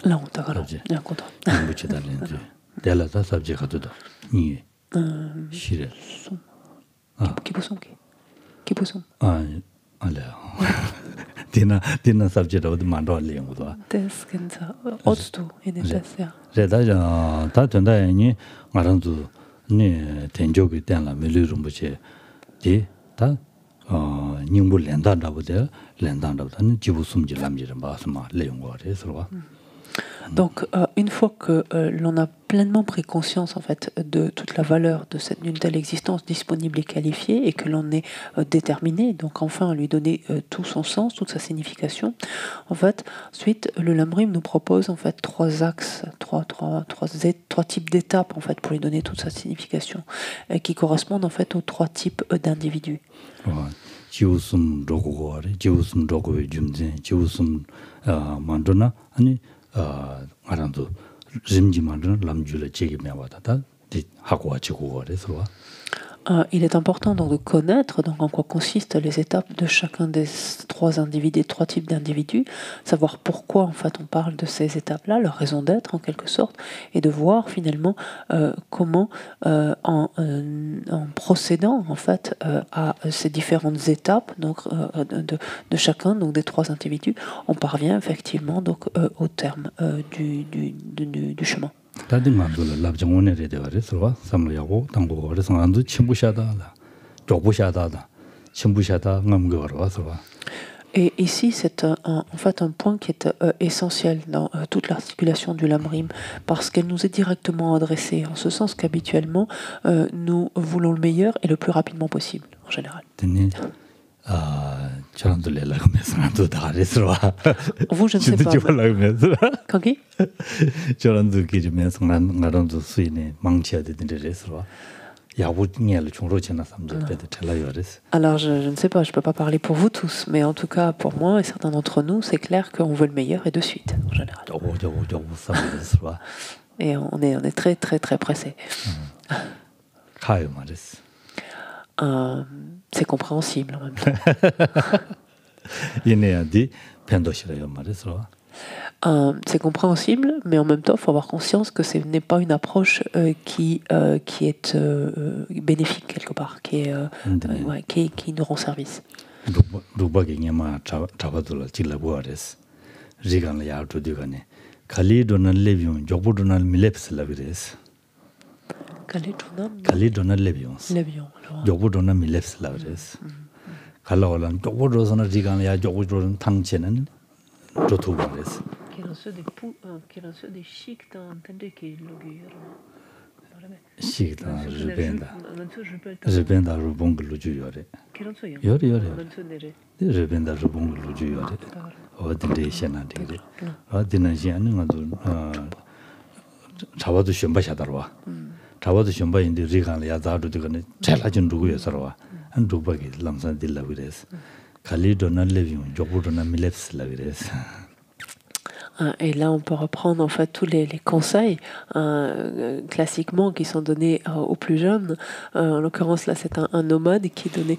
Là, on t'a bien content. 님부치 달린지. 대라다 sabjekatuda. 니. 시래. 기부송. 알아. 디나 sabjekatuda 만도 알리고도. 됐긴자. 어디도 있는 데서야. 제다자 다 된다니 말한도 네 된적이 된라 밀리rum부치. 디다 닝부 렌단다보다 렌단다보다는 지부 숨지 남지를 봐서만 레용거래서. Donc, une fois que l'on a pleinement pris conscience en fait de toute la valeur de cette d'une telle existence disponible et qualifiée, et que l'on est déterminé, donc enfin à lui donner tout son sens, toute sa signification, en fait, ensuite le Lamrim nous propose en fait trois axes, trois types d'étapes en fait pour lui donner toute sa signification, qui correspondent en fait aux trois types d'individus. 지우숨 로고거래, 지우숨 로고의 줌제, 지우숨 만드나 아니 알아도 짐지 만드는 람줄의 제기매와다다 하고 가지고 거래서. Il est important donc de connaître donc en quoi consistent les étapes de chacun des trois individus, trois types d'individus, savoir pourquoi en fait on parle de ces étapes-là, leur raison d'être en quelque sorte, et de voir finalement comment en procédant en fait à ces différentes étapes donc de chacun donc des trois individus, on parvient effectivement donc au terme du chemin. 다딩만도 랍정원에 대해서 삼려고 당고 그래서 안도 침부샤다다. 족부샤다다. 침부샤다 ngam 와서. Et ici, c'est en fait un point qui est essentiel dans toute l'articulation du Lamrim, parce qu'elle nous est directement adressée, en ce sens qu'habituellement, nous voulons le meilleur et le plus rapidement possible, en général. Vous, je ne sais pas. Quand qui? Alors, je ne sais pas, je ne peux pas parler pour vous tous, mais en tout cas, pour moi et certains d'entre nous, c'est clair qu'on veut le meilleur et de suite, en général. Et on est très, très, très pressé. C'est compréhensible en même temps. C'est compréhensible, mais en même temps, il faut avoir conscience que ce n'est pas une approche qui est bénéfique quelque part, qui nous rend service. 칼리도나 레비온스. 요보도나 밀렙스 라브레스. 칼라올란 요보도서나 지간야 요보도는 당체는 조토바레스. Quels des chics t'entendais qui l'augure. 시기다 르벤다 르봉글로 주요래. 요래 르벤다 르봉글로 주요래. 어딘데 시나데. 어딘은 시안은 아주 잡아도 셴바샤다로와. 잡아도 셴바인데 리간을 야다도 되거든. 잘하진 누구여서로와. 한 두바기 람산 딜라비레스. 칼리도나 레비온 조보도나 밀렙스 라비레스. Et là, on peut reprendre en fait tous les conseils classiquement qui sont donnés aux plus jeunes. En l'occurrence, là, c'est un nomade qui donnait,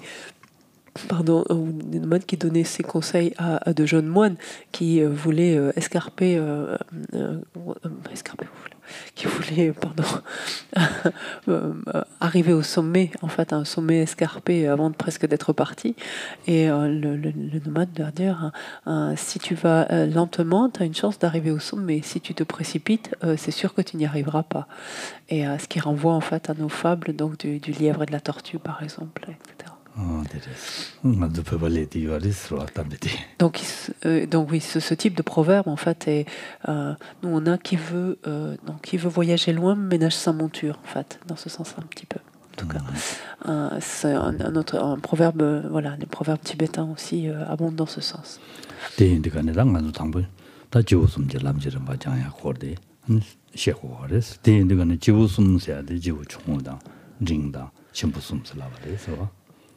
qui donnait ses conseils à de jeunes moines qui voulaient arriver au sommet, en fait, un sommet escarpé avant presque d'être parti. Et le nomade leur dire, si tu vas lentement, tu as une chance d'arriver au sommet. Si tu te précipites, c'est sûr que tu n'y arriveras pas. Et ce qui renvoie en fait à nos fables, donc du lièvre et de la tortue, par exemple, etc. Donc oui, ce type de proverbe en fait est nous on a qui veut voyager loin ménage sa monture en fait, dans ce sens un petit peu. En tout cas, c'est un proverbe, voilà, les proverbes tibétains aussi abondent dans ce sens.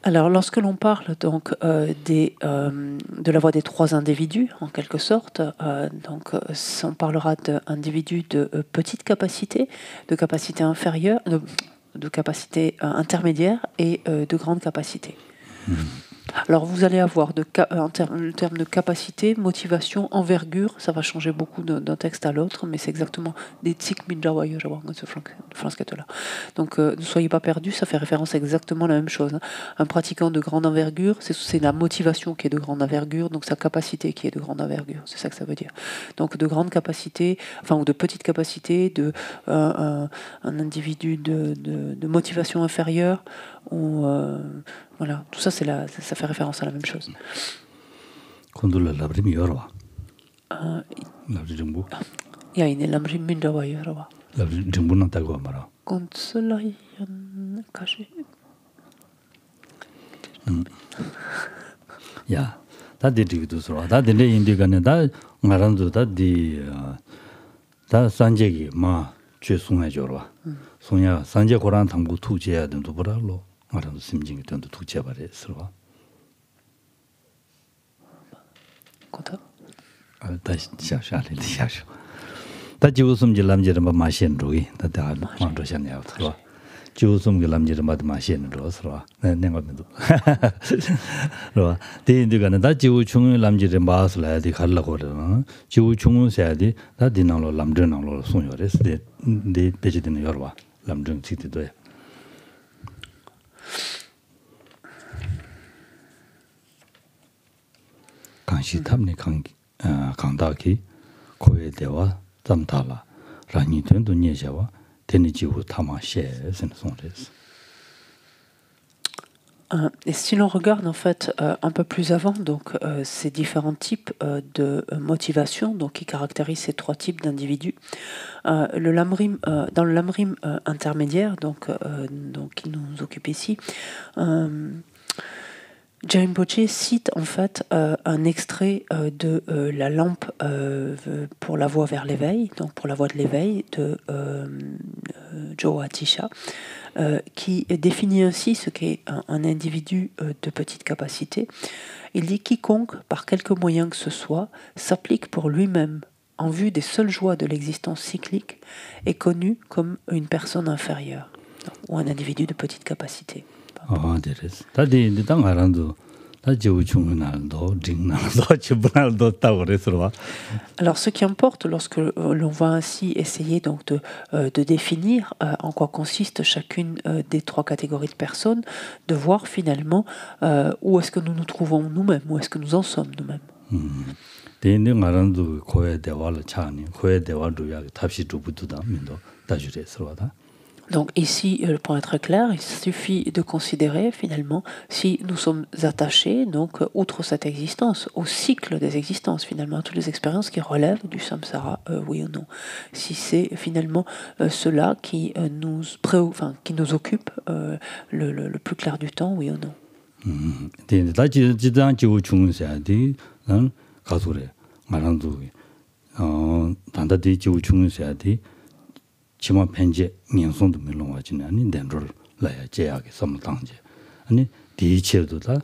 Alors, lorsque l'on parle donc de la voie des trois individus, en quelque sorte, on parlera d'individus de petite capacité, de capacité inférieure, de capacité intermédiaire et de grande capacité. Alors, vous allez avoir en termes de capacité, motivation, envergure, ça va changer beaucoup d'un texte à l'autre, mais c'est exactement des tic midjawai là. Donc, ne soyez pas perdus, ça fait référence à exactement la même chose. Hein. Un pratiquant de grande envergure, c'est la motivation qui est de grande envergure, donc sa capacité qui est de grande envergure, c'est ça que ça veut dire. Donc, de grande capacité, ou de petite capacité, un individu de motivation inférieure, ou voilà, tout ça, ça fait référence à la même chose. Il y a une lamri mindawa yarawa. Consolayan kashi. Ya, ta de du so. Ta de indi gane da ngarandu da di da sanjegi ma che sunga jorwa. Sonya sanje koran 당부 투제야 된도 보라로. 말하는 심징이 된도 투제 바래 서와. Conta? 다시 샤샤리 샤샤. 다 지우숨 질람지를 마신 로이 다다 만도샤냐 서와. 지우숨 질람지를 마신 로 서와. 내가 믿어. 로. 대인들가는 다 지우 중의 남지를 마슬라야디 갈라고 그러나. 지우 중은 세야디 다 디나로 남전으로 송여레스 데 베지드는 여러와. 남전 지도도 강시 탐니 강다기 고에 대와 잠달라 라니 된도 녀자와 되는지고 타마셰스는 송레스. Et si l'on regarde en fait un peu plus avant, donc ces différents types de motivation, donc qui caractérisent ces trois types d'individus, dans le lamrim intermédiaire, donc qui nous occupe ici, Rinpoche cite en fait un extrait de la lampe pour la voie vers l'éveil, donc pour la voie de l'éveil de Joe Atisha, qui définit ainsi ce qu'est un individu de petite capacité. Il dit: quiconque, par quelque moyen que ce soit, s'applique pour lui-même en vue des seules joies de l'existence cyclique est connu comme une personne inférieure ou un individu de petite capacité. Alors, ce qui importe lorsque l'on va ainsi essayer donc de définir en quoi consiste chacune des trois catégories de personnes, de voir finalement où est-ce que nous nous trouvons nous-mêmes, où est-ce que nous en sommes nous-mêmes. Donc ici, pour être clair, il suffit de considérer finalement si nous sommes attachés, donc outre cette existence, au cycle des existences, finalement, à toutes les expériences qui relèvent du samsara, oui ou non. Si c'est finalement cela qui qui nous occupe le plus clair du temps, oui ou non. 치마 편제 년송도 밀롱하지는 아니 덴롤 라야 제약에 섬당제 아니 디체도다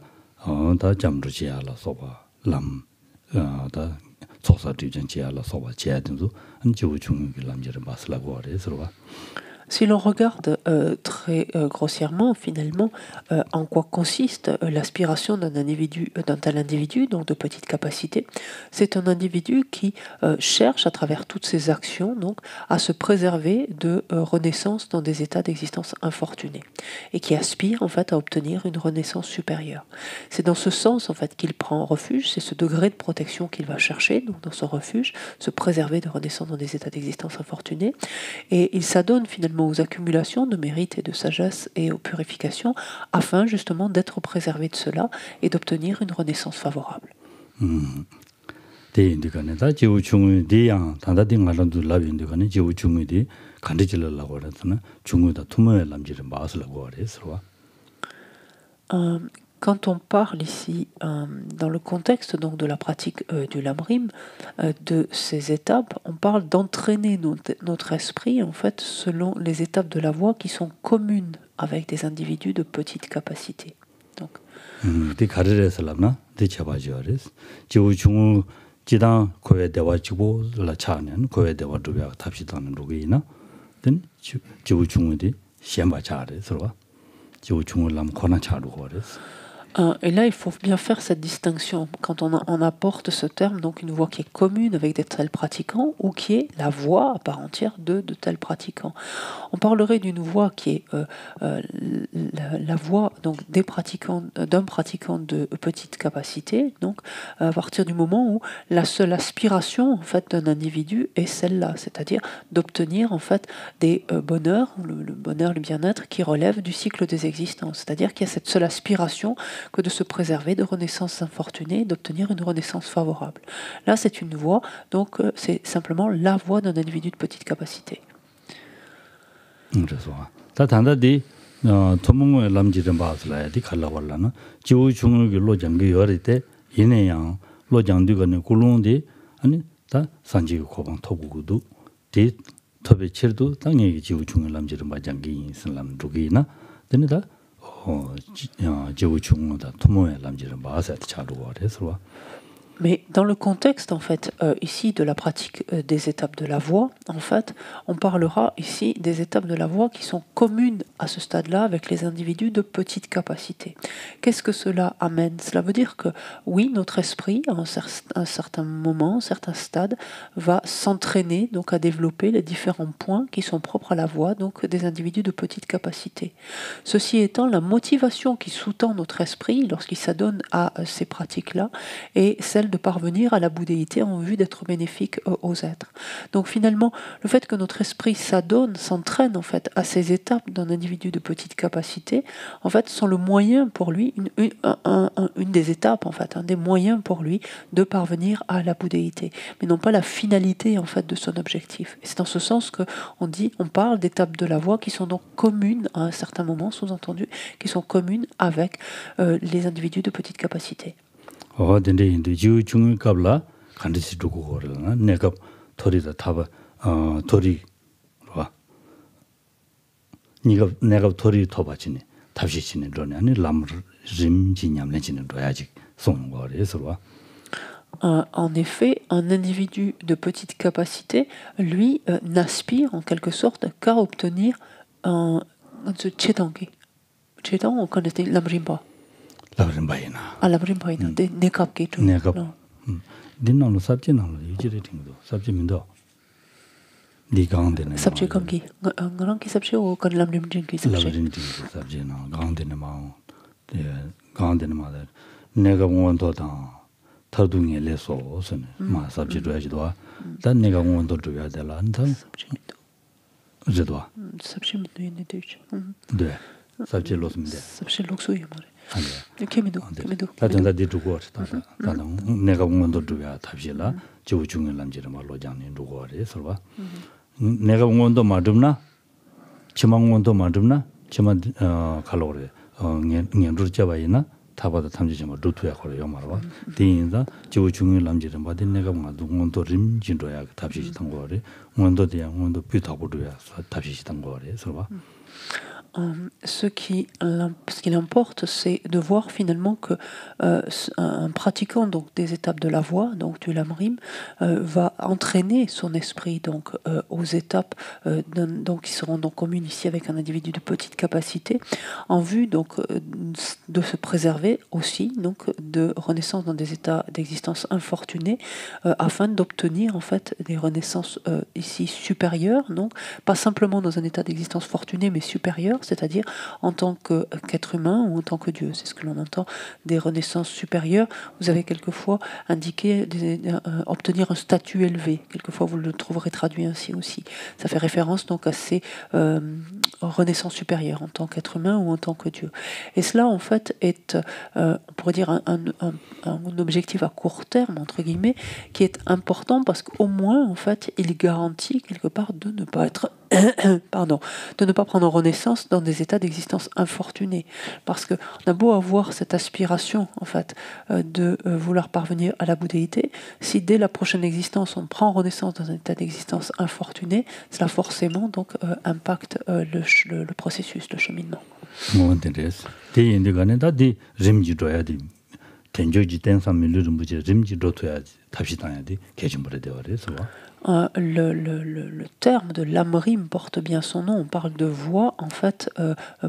다 잠도 지야라 소바 람다 조사 뒤전 지야라 소바 제야든도 안 지우 중요기 남제를 마슬라고 그래서. Si l'on regarde très grossièrement, finalement, en quoi consiste l'aspiration d'un tel individu, donc de petite capacité, c'est un individu qui cherche à travers toutes ses actions donc, à se préserver de renaissance dans des états d'existence infortunés et qui aspire en fait à obtenir une renaissance supérieure. C'est dans ce sens en fait qu'il prend refuge, c'est ce degré de protection qu'il va chercher, donc dans son refuge, se préserver de renaissance dans des états d'existence infortunés, et il s'adonne finalement aux accumulations de mérite et de sagesse et aux purifications afin justement d'être préservé de cela et d'obtenir une renaissance favorable. Quand on parle ici, dans le contexte donc, de la pratique du lamrim, de ces étapes, on parle d'entraîner notre esprit en fait, selon les étapes de la voie qui sont communes avec des individus de petite capacité. Donc. 디 가르레슬람나 디 차바지어레스 지우 중우 지당 고외 대화 지고 라 차는 고외 대화 두야 탑시다는 로기나 된 지우 중우디 시험바 차레 서로 지우 중우 람 코나 차루 거레스 Et là, il faut bien faire cette distinction quand on apporte ce terme, donc une voix qui est commune avec des tels pratiquants ou qui est la voix à part entière de tels pratiquants. On parlerait d'une voix qui est la voix donc des pratiquants d'un pratiquant de petite capacité, donc à partir du moment où la seule aspiration en fait d'un individu est celle-là, c'est-à-dire d'obtenir en fait des bonheurs, le bonheur, le bien-être qui relève du cycle des existences, c'est-à-dire qu'il y a cette seule aspiration que de se préserver de renaissances infortunées, d'obtenir une renaissance favorable. Là, c'est une voie, donc c'est simplement la voie d'un individu de petite capacité. 그래서 다단다디 토몽의 람지든 바슬라야디 칼라월라나 지우 중의 로장기 열때 이내양 로장디가는 굴롱디 아니 다 산지 고방 토구도 디 토베 칠도 당연히 지우 중의 람지든 바장기 슬람 두기나 되는다 Mais dans le contexte, en fait, ici de la pratique des étapes de la voie, en fait, on parlera ici des étapes de la voie qui sont communes à ce stade-là avec les individus de petite capacité. Qu'est-ce que cela amène? Cela veut dire que, oui, notre esprit, à un certain moment, un certain stade, va s'entraîner donc à développer les différents points qui sont propres à la voie, donc des individus de petite capacité. Ceci étant, la motivation qui sous-tend notre esprit lorsqu'il s'adonne à ces pratiques-là est celle de parvenir à la bouddhéité en vue d'être bénéfique aux êtres. Donc finalement, le fait que notre esprit s'adonne, s'entraîne en fait à ces étapes d'un individu de petite capacité, en fait, sont le moyen pour lui, une des étapes en fait, un des moyens pour lui de parvenir à la bouddhéité, mais non pas la finalité en fait de son objectif. Et c'est dans ce sens que on parle d'étapes de la voie qui sont donc communes à un certain moment, sous-entendu, qui sont communes avec les individus de petite capacité. 근데 인도 지우 중의 갑라 간디시 두고 거르나 내가 토리다 타바 토리 봐 내가 토리 토바지니 답시치는 로네 아니 람림 진냠내 지는 로야지 송 거래서 봐 En effet, un individu de petite capacité, lui, n'aspire en quelque sorte qu'à obtenir un chetangi. Chetang, on connaît l'amrimba. 라브림바이나 라브림바이나 네 갑게 좀 내가 딘나로 삽지나로 이지를 팅도 삽지민도 니강데네 삽지 감기 그런기 삽지 오 건람림진기 삽지 라브림진기 삽지나 강데네 마오 강데네 마다 내가 원도다 터둥에 레소스네 마 삽지 줘야지도 단 내가 원도 줘야 될라 안다 삽지도 저도 삽지도 있네 되죠 네 삽지 로스인데 삽지 록소이 말해 아니야. 케미도. 다든다 디두고 다다. 내가 공원도 두야 답실라. 저 중에 남지를 말로 장님 두고래 서봐. 내가 공원도 맞음나? 지망원도 맞음나? 지만 칼로레. 년도 잡아이나? 타바다 탐지 좀 루트야 거려 말아. 대인다. 저 중에 남지를 받은 내가 공원도 림 진도야 답시 던 거래. 공원도 대야 공원도 비타고도야 답시 던 거래 서봐. Ce qui importe, c'est de voir finalement que un pratiquant donc des étapes de la voie, donc du lamrim, va entraîner son esprit donc aux étapes donc qui seront donc communes ici avec un individu de petite capacité, en vue donc de se préserver aussi donc de renaissance dans des états d'existence infortunés, afin d'obtenir en fait des renaissances ici supérieures, donc pas simplement dans un état d'existence fortuné mais supérieur, c'est-à-dire en tant qu'être humain ou en tant que Dieu. C'est ce que l'on entend des renaissances supérieures. Vous avez quelquefois indiqué obtenir un statut élevé. Quelquefois, vous le trouverez traduit ainsi aussi. Ça fait référence donc à ces renaissances supérieures en tant qu'être humain ou en tant que Dieu. Et cela, en fait, est, on pourrait dire, un objectif à court terme, entre guillemets, qui est important parce qu'au moins, en fait, il garantit quelque part de ne pas être pardon, de ne pas prendre renaissance dans des états d'existence infortunés. Parce qu'on a beau avoir cette aspiration, en fait, de vouloir parvenir à la bouddhéité, si dès la prochaine existence on prend renaissance dans un état d'existence infortuné, cela forcément donc impacte le processus, le cheminement. Le terme de l'amrim porte bien son nom. On parle de voie en fait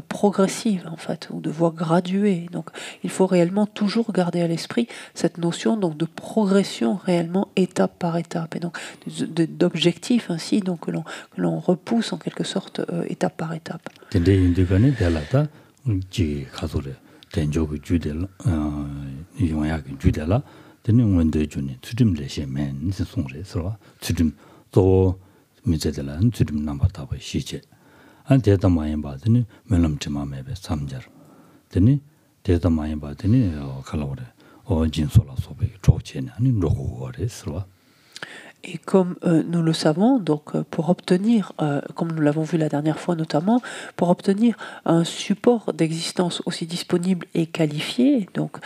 progressive en fait ou de voie graduée. Donc il faut réellement toujours garder à l'esprit cette notion donc de progression réellement étape par étape et donc d'objectif ainsi donc que l'on repousse en quelque sorte étape par étape. Tening wende juni tsudim leshe men songre swa tsudim to mizedela tsudim namba taba shiche an teta mayen ba teni melam tima mebe samjar teni teta mayen ba teni kalawre o jinsola sobe chokchen ani rogore swa. Et comme nous le savons, donc pour obtenir, comme nous l'avons vu la dernière fois notamment, pour obtenir un support d'existence aussi disponible et qualifié, donc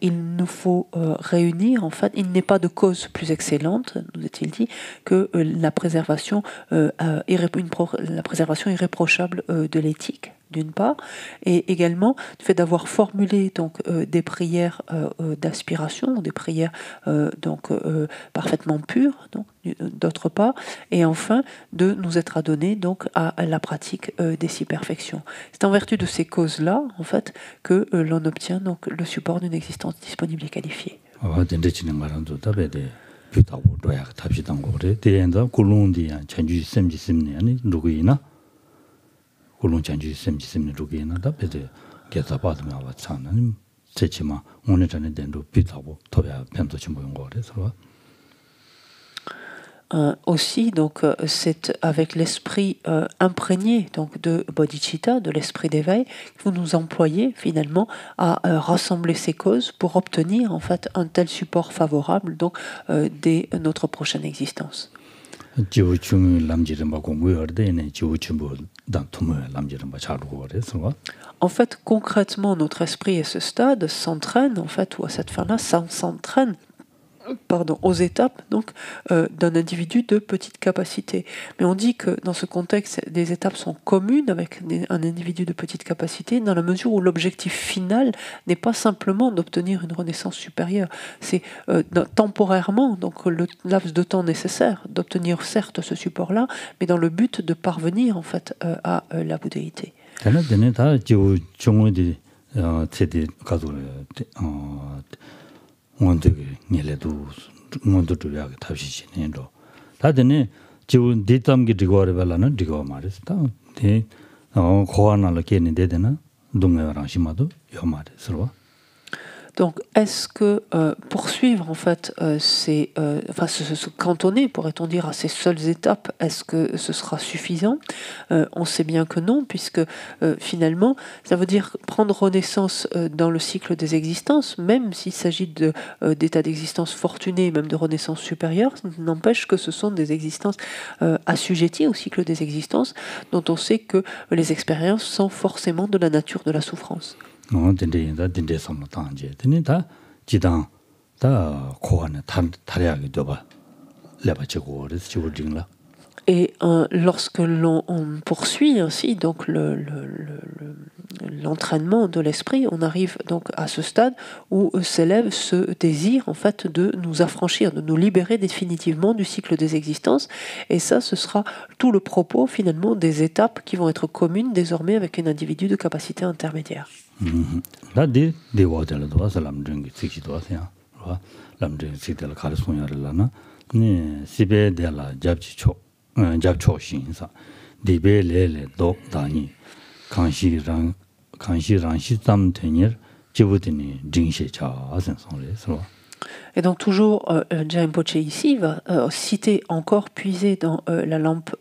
il nous faut réunir, en fait, il n'est pas de cause plus excellente, nous est-il dit, que la préservation irréprochable de l'éthique, d'une part, et également le fait d'avoir formulé donc des prières d'aspiration, des prières parfaitement pures, donc d'autre part, et enfin de nous être adonnés donc à la pratique des six perfections. C'est en vertu de ces causes-là, en fait, que l'on obtient donc le support d'une existence disponible et qualifiée. Aussi, donc, c'est avec l'esprit imprégné donc de bodhicitta, de l'esprit d'éveil, que vous nous employez finalement à rassembler ces causes pour obtenir en fait un tel support favorable donc dès notre prochaine existence. En fait, concrètement, notre esprit à ce stade s'entraîne, en fait, ou à cette fin-là, s'entraîne aux étapes donc d'un individu de petite capacité. Mais on dit que dans ce contexte, les étapes sont communes avec un individu de petite capacité dans la mesure où l'objectif final n'est pas simplement d'obtenir une renaissance supérieure. C'est temporairement, donc le laps de temps nécessaire d'obtenir certes ce support-là, mais dans le but de parvenir en fait à la bouddhéité. Donc, est-ce que poursuivre en fait se cantonner, pourrait-on dire, à ces seules étapes, est-ce que ce sera suffisant? On sait bien que non, puisque finalement, ça veut dire prendre renaissance dans le cycle des existences, même s'il s'agit d'états d'existence fortunés, même de renaissance supérieure, n'empêche que ce sont des existences assujetties au cycle des existences, dont on sait que les expériences sont forcément de la nature de la souffrance. Et lorsque l'on poursuit ainsi donc l'entraînement de l'esprit, on arrive donc à ce stade où s'élève ce désir en fait de nous affranchir, de nous libérer définitivement du cycle des existences. Et ça, ce sera tout le propos finalement des étapes qui vont être communes désormais avec un individu de capacité intermédiaire. Et donc toujours, Rinpoche ici va citer encore, puiser dans la lampe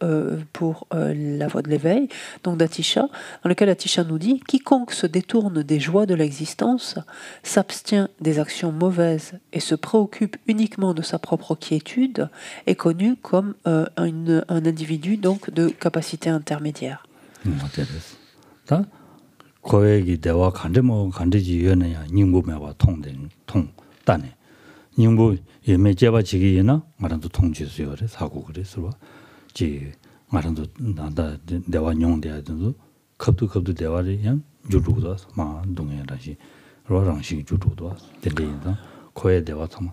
pour la voie de l'éveil, donc d'Atisha, dans lequel Atisha nous dit « Quiconque se détourne des joies de l'existence, s'abstient des actions mauvaises et se préoccupe uniquement de sa propre quiétude, est connu comme un individu donc de capacité intermédiaire. » 고액이 대화 간데모 간데지 연애야 닝보매와 통단에 닝보 예매 제바지기나 말한도 통지수요래 사고 그래서 지 말한도 나다 대화 용대야도 겁도 대화를 그냥 주루도 마 동해라시 로랑식 주루도 된대인다 고액 대화 통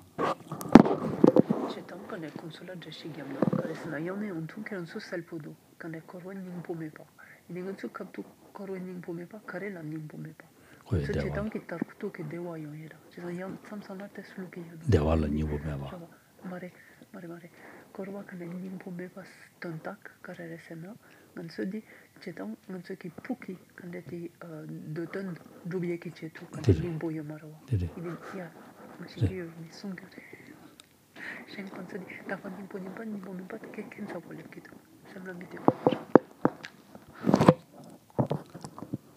J'étais en consola de Shigamna, quand il y en a un tout qui est un sous-salpodo, quand il y a un ning-pomé-pas. Il y a un tout qui est un ning-pomé-pas, car il y a un ning-pomé-pas. C'est un qui est un tout qui est dewa yoyera. C'est un yang samsana teslu qui est dewa la ning-pomé-pas. Mare. Korwa quand il y a un ning-pomé-pas tontak, car il y a sena. On se dit, c'est un qui est puki, quand il y a deux tonnes d'oublier qui est tout, quand il y a un ning-pomé marawa. Il y a un chigyo, mais son que. 생건설이 나번님 보면 캔서 걸렸기도 생각이도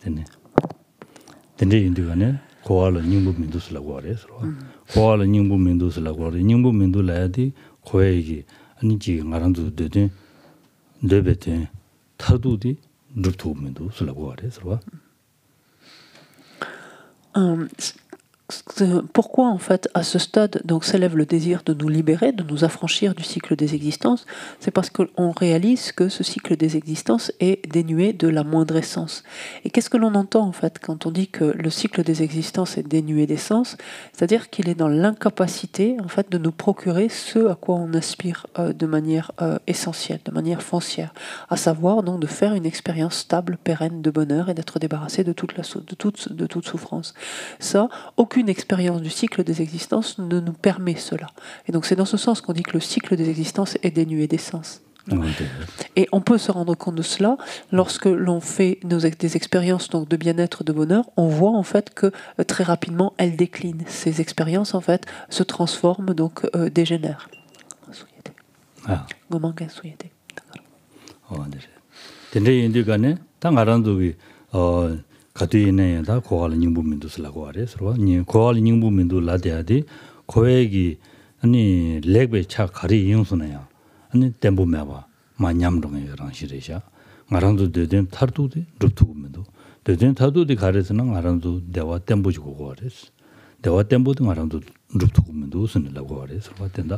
됐네. 근데 인도가네 고알로 닝부민도스라고 그래서 고알로 닝부민도스라고 그래. 닝부민도 라야디 고액이 아니지 말한도 되든 레베테 타도디 루토민도스라고 그래서 Pourquoi, en fait, à ce stade, donc, s'élève le désir de nous libérer, de nous affranchir du cycle des existences? C'est parce qu'on réalise que ce cycle des existences est dénué de la moindre essence. Et qu'est-ce que l'on entend, en fait, quand on dit que le cycle des existences est dénué d'essence? C'est-à-dire qu'il est dans l'incapacité, en fait, de nous procurer ce à quoi on aspire de manière essentielle, de manière foncière, à savoir, donc, de faire une expérience stable, pérenne de bonheur et d'être débarrassé de toute souffrance. Ça, aucune expérience du cycle des existences ne nous permet cela. Et donc c'est dans ce sens qu'on dit que le cycle des existences est dénué d'essence. Et on peut se rendre compte de cela lorsque l'on fait des expériences donc, de bien-être, de bonheur. On voit en fait que très rapidement elles déclinent. Ces expériences en fait se transforment, donc dégénèrent. 가두이네 다 고알 닝부민도 쓰라고 하래서 니 고알 닝부민도 라데아디 고액이 아니 렉베 차 가리 이용수네요 아니 템보매봐 마냠동에 여랑 시레샤 마랑도 되든 타르도디 루투구면도 되든 타도디 가래서는 마랑도 대화 템보지고 고아레스 대화 템보도 마랑도 루투구면도 쓰는라고 하래서 된다.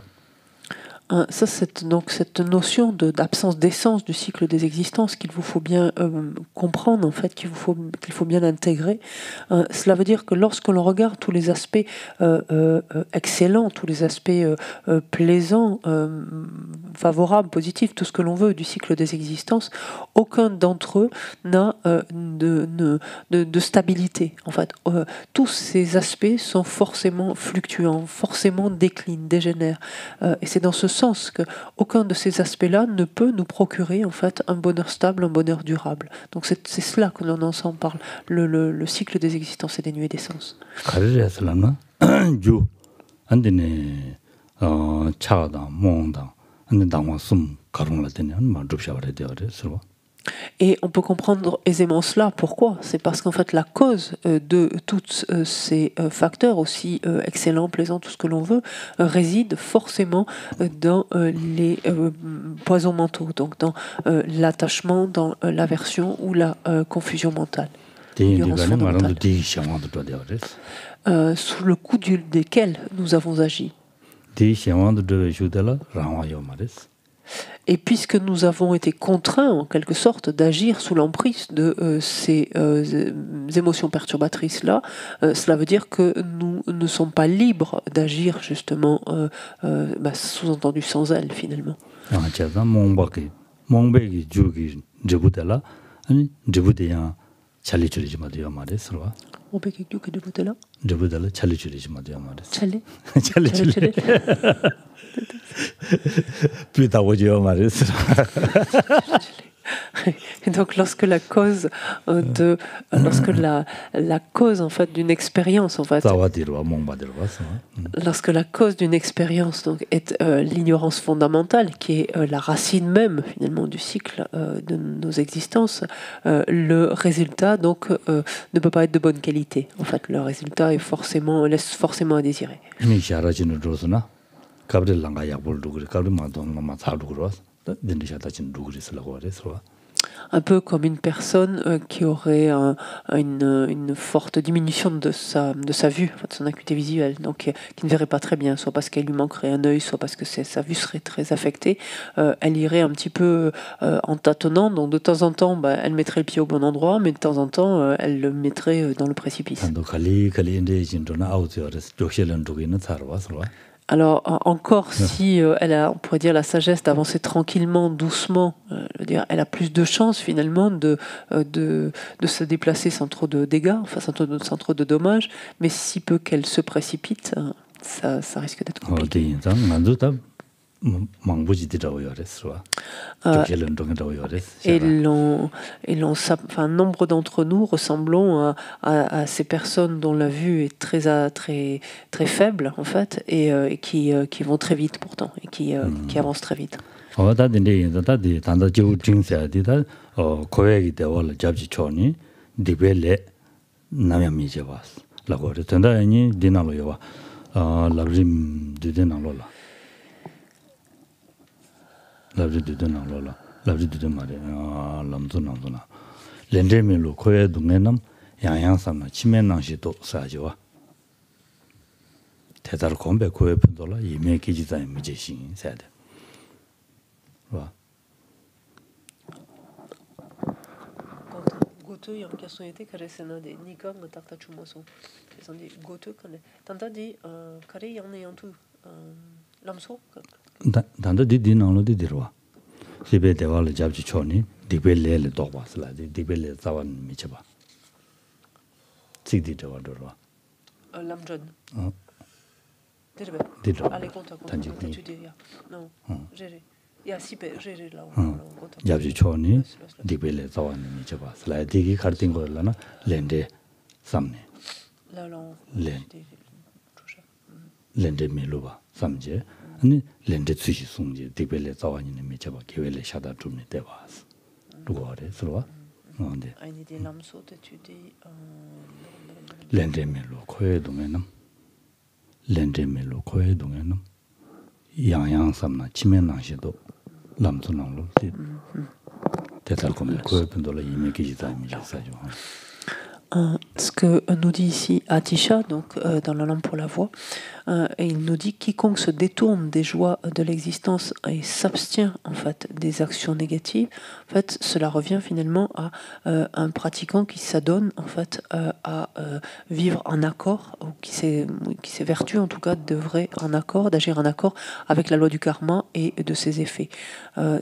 Ça, c'est donc cette notion d'absence d'essence du cycle des existences qu'il vous faut bien comprendre, en fait, qu'il faut bien intégrer. Cela veut dire que lorsque l'on regarde tous les aspects excellents, tous les aspects plaisants, favorables, positifs, tout ce que l'on veut du cycle des existences, aucun d'entre eux n'a de stabilité. En fait, tous ces aspects sont forcément fluctuants, forcément déclinent, dégénèrent. Et c'est dans ce sens qu'aucun de ces aspects-là ne peut nous procurer en fait un bonheur stable, un bonheur durable. Donc c'est cela que l'on entend par le cycle des existences est dénué d'essence. Et on peut comprendre aisément cela. Pourquoi? C'est parce qu'en fait la cause de tous ces facteurs aussi excellents, plaisants, tout ce que l'on veut, réside forcément dans les poisons mentaux, donc dans l'attachement, dans l'aversion ou la confusion mentale. Sous le coup desquels nous avons agi. Et puisque nous avons été contraints, en quelque sorte, d'agir sous l'emprise de ces émotions perturbatrices-là, cela veut dire que nous ne sommes pas libres d'agir, justement, sous-entendu sans elles, finalement. Et donc, lorsque la cause lorsque la cause en fait d'une expérience en fait, lorsque la cause d'une expérience donc est l'ignorance fondamentale, qui est la racine même finalement du cycle de nos existences, le résultat donc ne peut pas être de bonne qualité. En fait, le résultat est laisse forcément à désirer. Un peu comme une personne qui aurait une forte diminution de sa vue, de son acuité visuelle, donc qui ne verrait pas très bien, soit parce qu'elle lui manquerait un œil, soit parce que sa vue serait très affectée. Elle irait un petit peu en tâtonnant, donc de temps en temps, elle mettrait le pied au bon endroit, mais de temps en temps, elle le mettrait dans le précipice. Alors, encore si elle a, on pourrait dire, la sagesse d'avancer tranquillement, doucement, elle a plus de chances finalement de se déplacer sans trop de dégâts, enfin sans trop de dommages, mais si peu qu'elle se précipite, ça risque d'être compliqué. Nombre d'entre nous ressemblons à ces personnes dont la vue est très faible en fait et qui vont très vite pourtant et qui avancent très vite. 집에 대화를 잡지 촌이 디벨레를 도와서라 디벨레 자원 미쳐봐 지디 저거로 lamjon 디르베 allez compte non gérer 야 시베 gérer là 잡지 촌이 디벨레 자원 미쳐봐 슬라이드기 가르친 거라나 렌데 삼네 렌데 밀로바 삼제 아니 렌데 취시 송제 디벨레 자원이네 미쳐봐 계획을 샤다 좀 내와스 누구래 들어와 근데 아니 디 람소 d'étudier 렌데 밀로 코에 동에는 렌데 밀로 코에 동에는 양양 삼나 치면낭시도 람소낭로 대달 거면 코에 분들로 이미 기지다 미사죠. Ce que nous dit ici Atisha, donc dans la lampe pour la voix, et il nous dit quiconque se détourne des joies de l'existence et s'abstient en fait des actions négatives, en fait cela revient finalement à un pratiquant qui s'adonne en fait à vivre en accord, ou qui s'évertue en tout cas d'œuvrer en accord, d'agir en accord avec la loi du karma et de ses effets.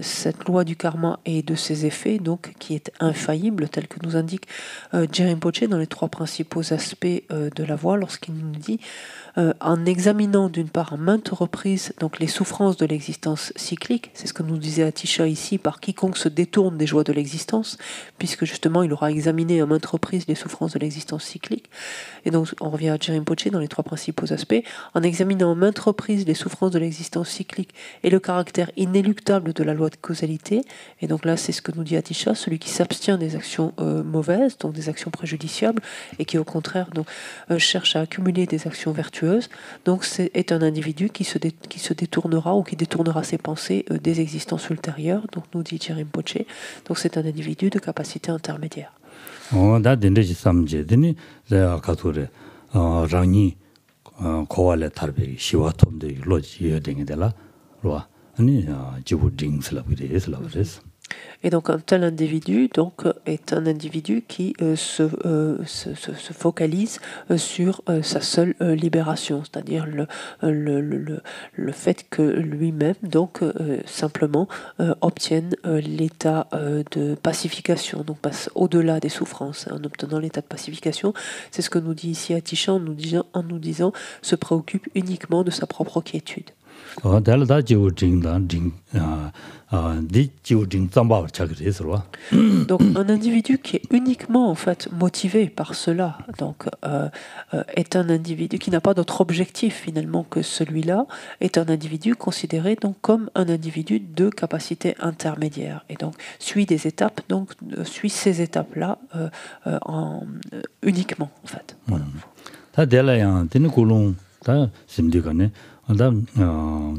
Cette loi du karma et de ses effets, donc qui est infaillible, telle que nous indique Jerim Poche dans les trois principaux aspects de la voie, lorsqu'il nous dit en examinant d'une part à maintes reprises donc les souffrances de l'existence cyclique, c'est ce que nous disait Atisha ici, par quiconque se détourne des joies de l'existence, puisque justement il aura examiné à maintes reprises les souffrances de l'existence cyclique. Et donc on revient à Jerim Poche dans les trois principaux aspects, en examinant à maintes reprises les souffrances de l'existence cyclique et le caractère inéluctable de la loi de causalité. Et donc là c'est ce que nous dit Atisha, celui qui s'abstient des actions mauvaises, donc des actions préjudiciables, et qui au contraire donc cherche à accumuler des actions vertueuses, donc c'est un individu qui se détournera ou qui détournera ses pensées des existences ultérieures, donc nous dit Jerim Poche. Donc c'est un individu de capacité intermédiaire. 다 된대지 삼제더니 내가 가도래 랑이 고발에 탈베 시와톰데 로지에 되게달라 로아 아니 지부 딩슬라비데 슬라브레스. Et donc un tel individu donc, est un individu qui se focalise sur sa seule libération, c'est-à-dire le fait que lui-même donc simplement obtienne l'état de pacification, donc passe au-delà des souffrances en obtenant l'état de pacification. C'est ce que nous dit ici Atisha en nous disant se préoccupe uniquement de sa propre quiétude. Donc un individu qui est uniquement en fait motivé par cela, donc est un individu qui n'a pas d'autre objectif finalement que celui-là, est un individu considéré donc comme un individu de capacité intermédiaire et donc suit des étapes, donc suit ces étapes-là uniquement en fait. Voilà. 다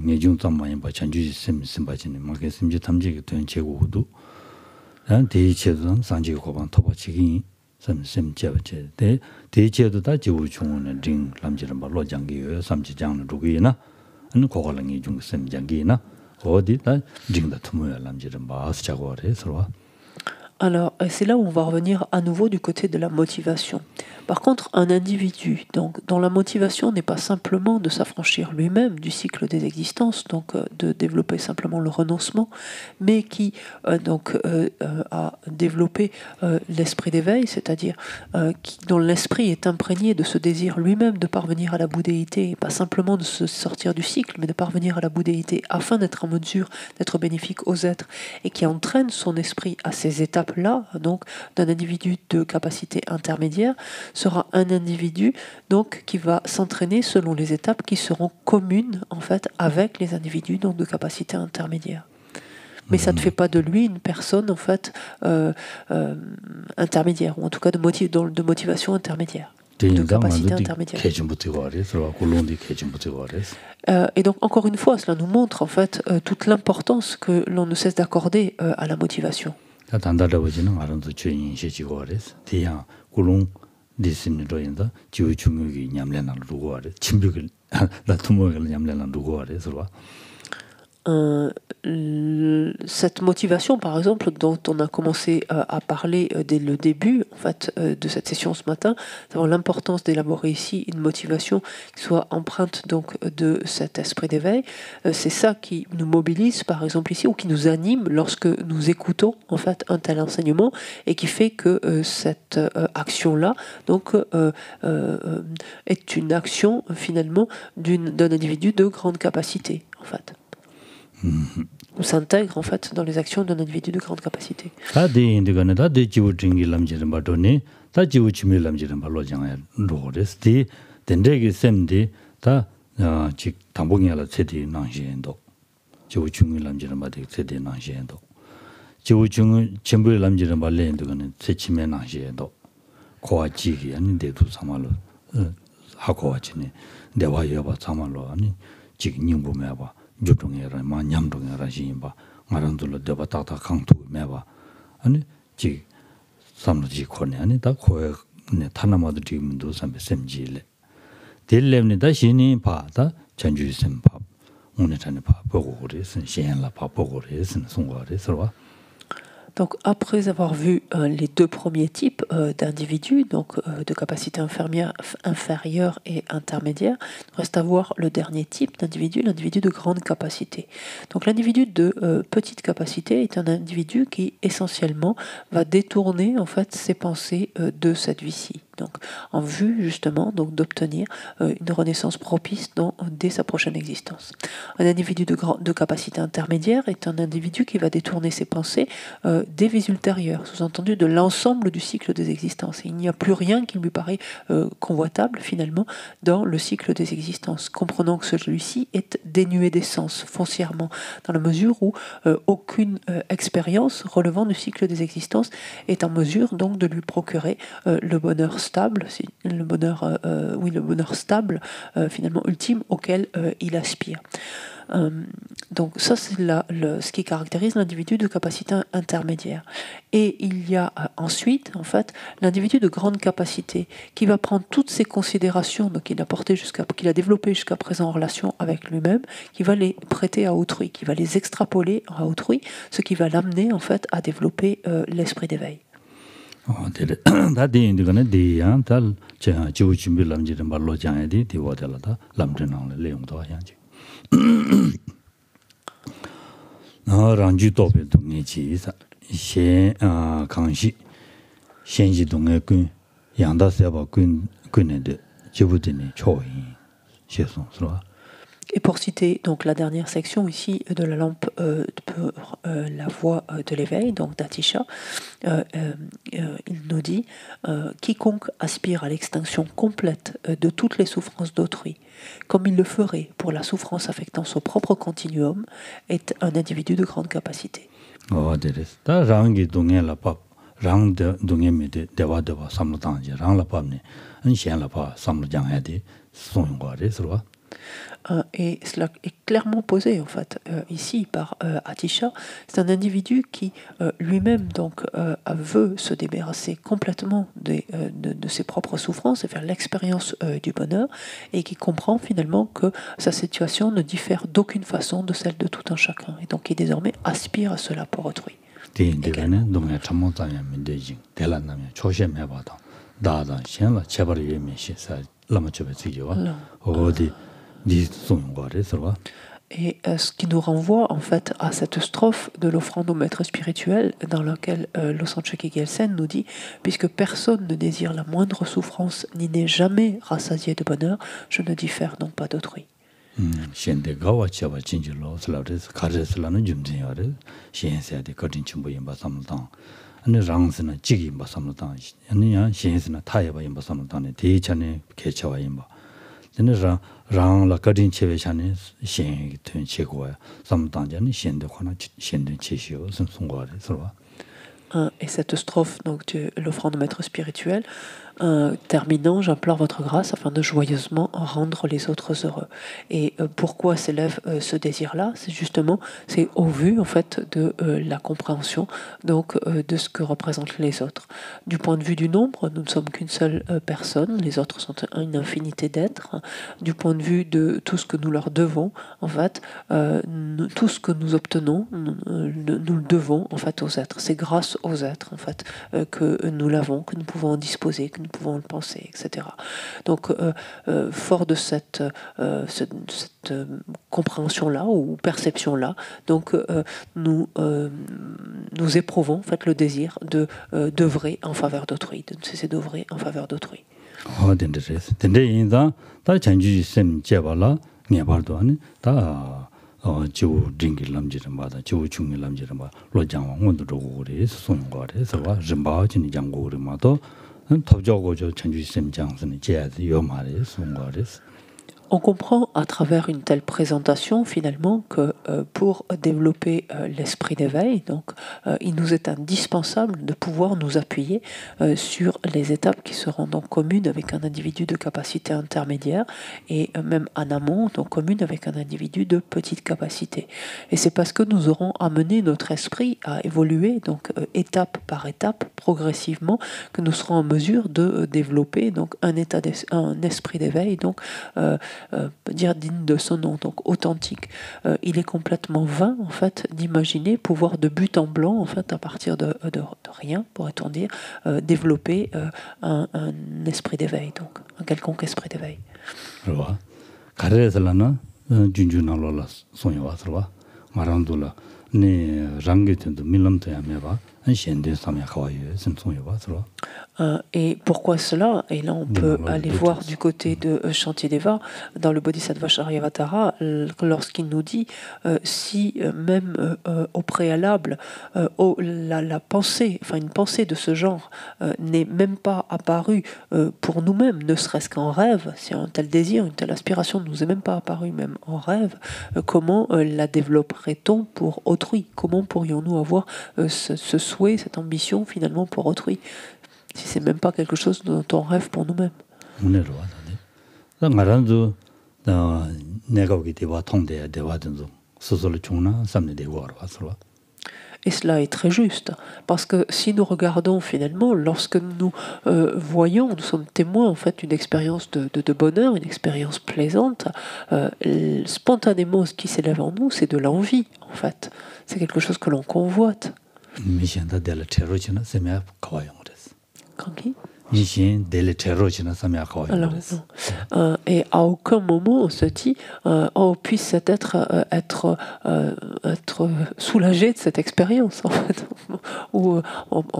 내중 담마에 봐 chanju 심바지네 마게 심지 탐지게 된 제고도 난 대체도 상지 고반 토바치기 심심제제 대 대체도 다 지우 중원의 링 남지는 말로 장기요 삼지장의 루기나 안 고갈랑이 중 심장기나 어디다 링다 투모야 남지는 마스 자고래 서로. Alors, c'est là où on va revenir à nouveau du côté de la motivation. Par contre, un individu, donc, dont la motivation n'est pas simplement de s'affranchir lui-même du cycle des existences, donc de développer simplement le renoncement, mais qui a développé l'esprit d'éveil, c'est-à-dire dont l'esprit est imprégné de ce désir lui-même de parvenir à la bouddhéité, et pas simplement de se sortir du cycle, mais de parvenir à la bouddhéité afin d'être en mesure d'être bénéfique aux êtres, et qui entraîne son esprit à ces étapes-là, donc d'un individu de capacité intermédiaire, sera un individu donc qui va s'entraîner selon les étapes qui seront communes en fait avec les individus donc de capacité intermédiaire. Mais ça ne fait pas de lui une personne en fait intermédiaire ou en tout cas de motivation intermédiaire. De capacité intermédiaire. Et donc encore une fois, cela nous montre en fait toute l'importance que l'on ne cesse d'accorder à la motivation. Cette motivation, par exemple, dont on a commencé à parler dès le début en fait, de cette session ce matin, c'est l'importance d'élaborer ici une motivation qui soit empreinte donc, de cet esprit d'éveil. C'est ça qui nous mobilise, par exemple, ici, ou qui nous anime lorsque nous écoutons en fait, un tel enseignement, et qui fait que cette action-là donc, est une action, finalement, d'un individu de grande capacité, en fait. On s'intègre en fait dans les actions d'un individu de grande capacité. 주동에라 마냠동에라 지인바 마란들로 대바 따다 강투 매바 아니 지 삼르지 코네 아니 다 코에 네 타나마도 지금도 삼베 셈지래 델렘니 다시니 바다 전주심 밥 오늘 전에 밥 보고 그래서 시행라 밥 보고 그래서 송거래서. Donc, après avoir vu les deux premiers types d'individus, donc de capacité inférieure et intermédiaire, il reste à voir le dernier type d'individu, l'individu de grande capacité. Donc, l'individu de petite capacité est un individu qui essentiellement va détourner en fait ses pensées de cette vie-ci. Donc, en vue justement donc d'obtenir une renaissance propice dès sa prochaine existence. Un individu de capacité intermédiaire est un individu qui va détourner ses pensées des vies ultérieures, sous-entendu de l'ensemble du cycle des existences. Et il n'y a plus rien qui lui paraît convoitable finalement dans le cycle des existences, comprenant que celui-ci est dénué d'essence foncièrement, dans la mesure où aucune expérience relevant du cycle des existences est en mesure donc de lui procurer le bonheur stable, le bonheur stable finalement ultime auquel il aspire. Donc ça c'est ce qui caractérise l'individu de capacité intermédiaire. Et il y a ensuite en fait l'individu de grande capacité qui va prendre toutes ces considérations qu'il a développées jusqu'à présent en relation avec lui-même, qui va les prêter à autrui, qui va les extrapoler à autrui, ce qui va l'amener en fait à développer l'esprit d'éveil. ranju tobe donge chi sa shen kangshi shenji donge kun yangda seba kun ne de jibu de ne choyin shesong sura. Et pour citer donc la dernière section ici de la lampe pour la voie de l'éveil, donc d'Atisha, il nous dit quiconque aspire à l'extinction complète de toutes les souffrances d'autrui, comme il le ferait pour la souffrance affectant son propre continuum, est un individu de grande capacité. Et cela est clairement posé en fait ici par Atisha. C'est un individu qui lui-même donc veut se débarrasser complètement de ses propres souffrances et faire l'expérience du bonheur, et qui comprend finalement que sa situation ne diffère d'aucune façon de celle de tout un chacun, et donc qui désormais aspire à cela pour autrui. Et ce qui nous renvoie en fait à cette strophe de l'offrande au maître spirituel, dans laquelle Losang Chökyi Gyaltsen nous dit: puisque personne ne désire la moindre souffrance ni n'est jamais rassasié de bonheur, je ne diffère donc pas d'autrui. Et cette strophe donc, de l'offrande au maître spirituel, terminant, j'implore votre grâce afin de joyeusement rendre les autres heureux. Et pourquoi s'élève ce désir-là? C'est au vu en fait de la compréhension donc de ce que représentent les autres. Du point de vue du nombre, nous ne sommes qu'une seule personne, les autres sont une infinité d'êtres. Du point de vue de tout ce que nous leur devons, en fait, tout ce que nous obtenons, nous le devons en fait aux êtres. C'est grâce aux êtres en fait que nous l'avons, que nous pouvons en disposer, que nous pouvons le penser, etc. Donc, fort de cette compréhension-là ou perception-là, donc nous éprouvons en fait le désir de d'œuvrer en faveur d'autrui, de ne cesser d'œuvrer en faveur d'autrui. On comprend à travers une telle présentation finalement que pour développer l'esprit d'éveil, donc il nous est indispensable de pouvoir nous appuyer sur les étapes qui seront donc communes avec un individu de capacité intermédiaire, et même en amont donc communes avec un individu de petite capacité. Et c'est parce que nous aurons amené notre esprit à évoluer donc étape par étape progressivement que nous serons en mesure de développer donc un esprit d'éveil donc dire digne de son nom, donc authentique. Il est complètement vain en fait d'imaginer pouvoir de but en blanc en fait à partir de rien, pourrait-on dire, développer un esprit d'éveil, donc un quelconque esprit d'éveil. Et pourquoi cela? Et là, on peut aller voir du côté de Shantideva, dans le Bodhisattva Charyavatara, lorsqu'il nous dit si même au préalable, la pensée, enfin une pensée de ce genre n'est même pas apparue pour nous-mêmes, ne serait-ce qu'en rêve, si un tel désir, une telle aspiration ne nous est même pas apparue même en rêve, comment la développerait-on pour autrui? Comment pourrions-nous avoir ce souhait, cette ambition finalement pour autrui, si c'est même pas quelque chose dont on rêve pour nous-mêmes? Et cela est très juste, parce que si nous regardons finalement, lorsque nous voyons, nous sommes témoins en fait d'une expérience de bonheur, une expérience plaisante, spontanément ce qui s'élève en nous, c'est de l'envie en fait. C'est quelque chose que l'on convoite. Kanki? Alors, non. Et à aucun moment on se dit puisse cet être soulagé de cette expérience en fait, ou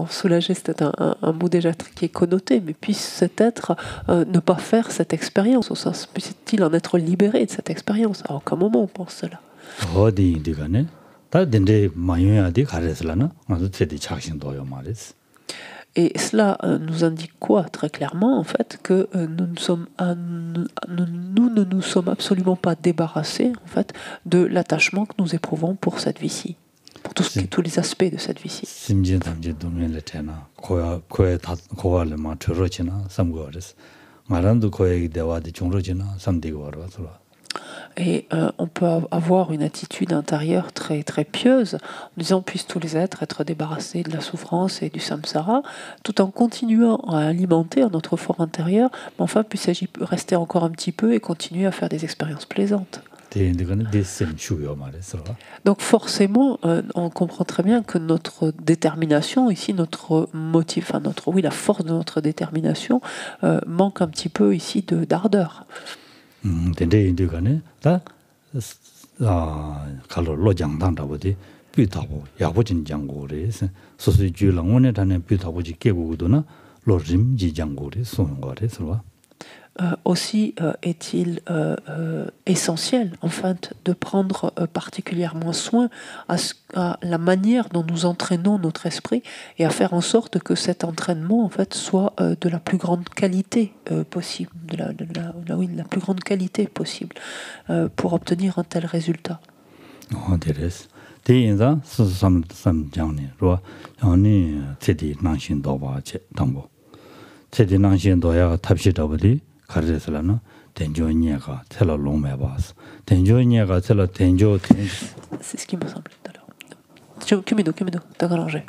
soulagé, c'est peut-être un mot déjà qui est connoté, mais puisse cet être ne pas faire cette expérience, au sens puisse-t-il en être libéré de cette expérience. À aucun moment on pense cela. Et cela nous indique quoi très clairement en fait que nous ne nous sommes absolument pas débarrassés en fait de l'attachement que nous éprouvons pour cette vie-ci, pour tous les aspects de cette vie-ci. Et on peut avoir une attitude intérieure très, très pieuse, en disant puissent tous les êtres être débarrassés de la souffrance et du samsara, tout en continuant à alimenter notre fort intérieur, mais enfin puisse-t-il rester encore un petit peu et continuer à faire des expériences plaisantes. Donc forcément, on comprend très bien que notre détermination, ici notre motif, la force de notre détermination manque un petit peu ici d'ardeur. Aussi est-il essentiel en fait de prendre particulièrement soin à la manière dont nous entraînons notre esprit et à faire en sorte que cet entraînement en fait soit de la plus grande qualité possible, de la plus grande qualité possible pour obtenir un tel résultat. C'est ce qui me semble tout à l'heure. Kumido, t'as rallongé.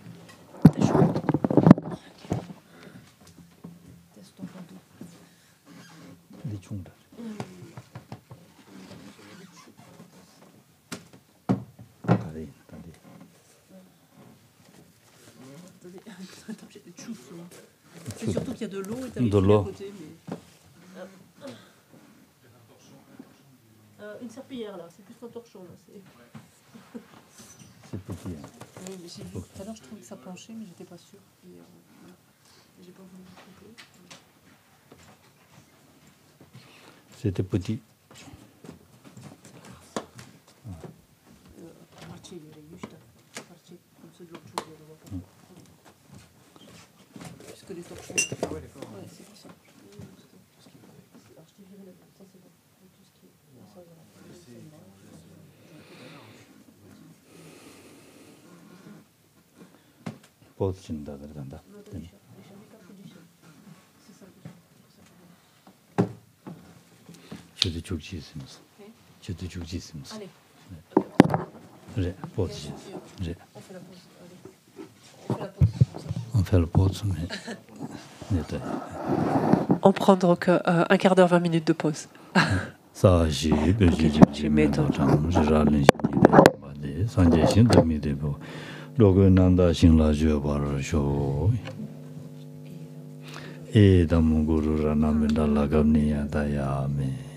C'est surtout qu'il y a de l'eau et t'as de l'eau à côté. Mais... une serpillière là, c'est plus un torchon là. C'est petit. Oui, mais j'ai vu tout à l'heure, je trouvais que ça penchait, mais j'étais pas sûre. Et, j'ai pas voulu me tromper. C'était petit. Puisque les torchons. Ouais, c'est pour ça. Alors je t'ai viré là, ça c'est bon. Tout ce qui est. Ça, 벗친다 그러단다. 저도 죽지 있으면서. 저도 죽지 있으면서. 그래, 벗지. 그래. On fait la pause, mais... En prendre qu'un quart d'heure, 20 minutes de pause. E dhamma guru rana mindala gavniya dayame.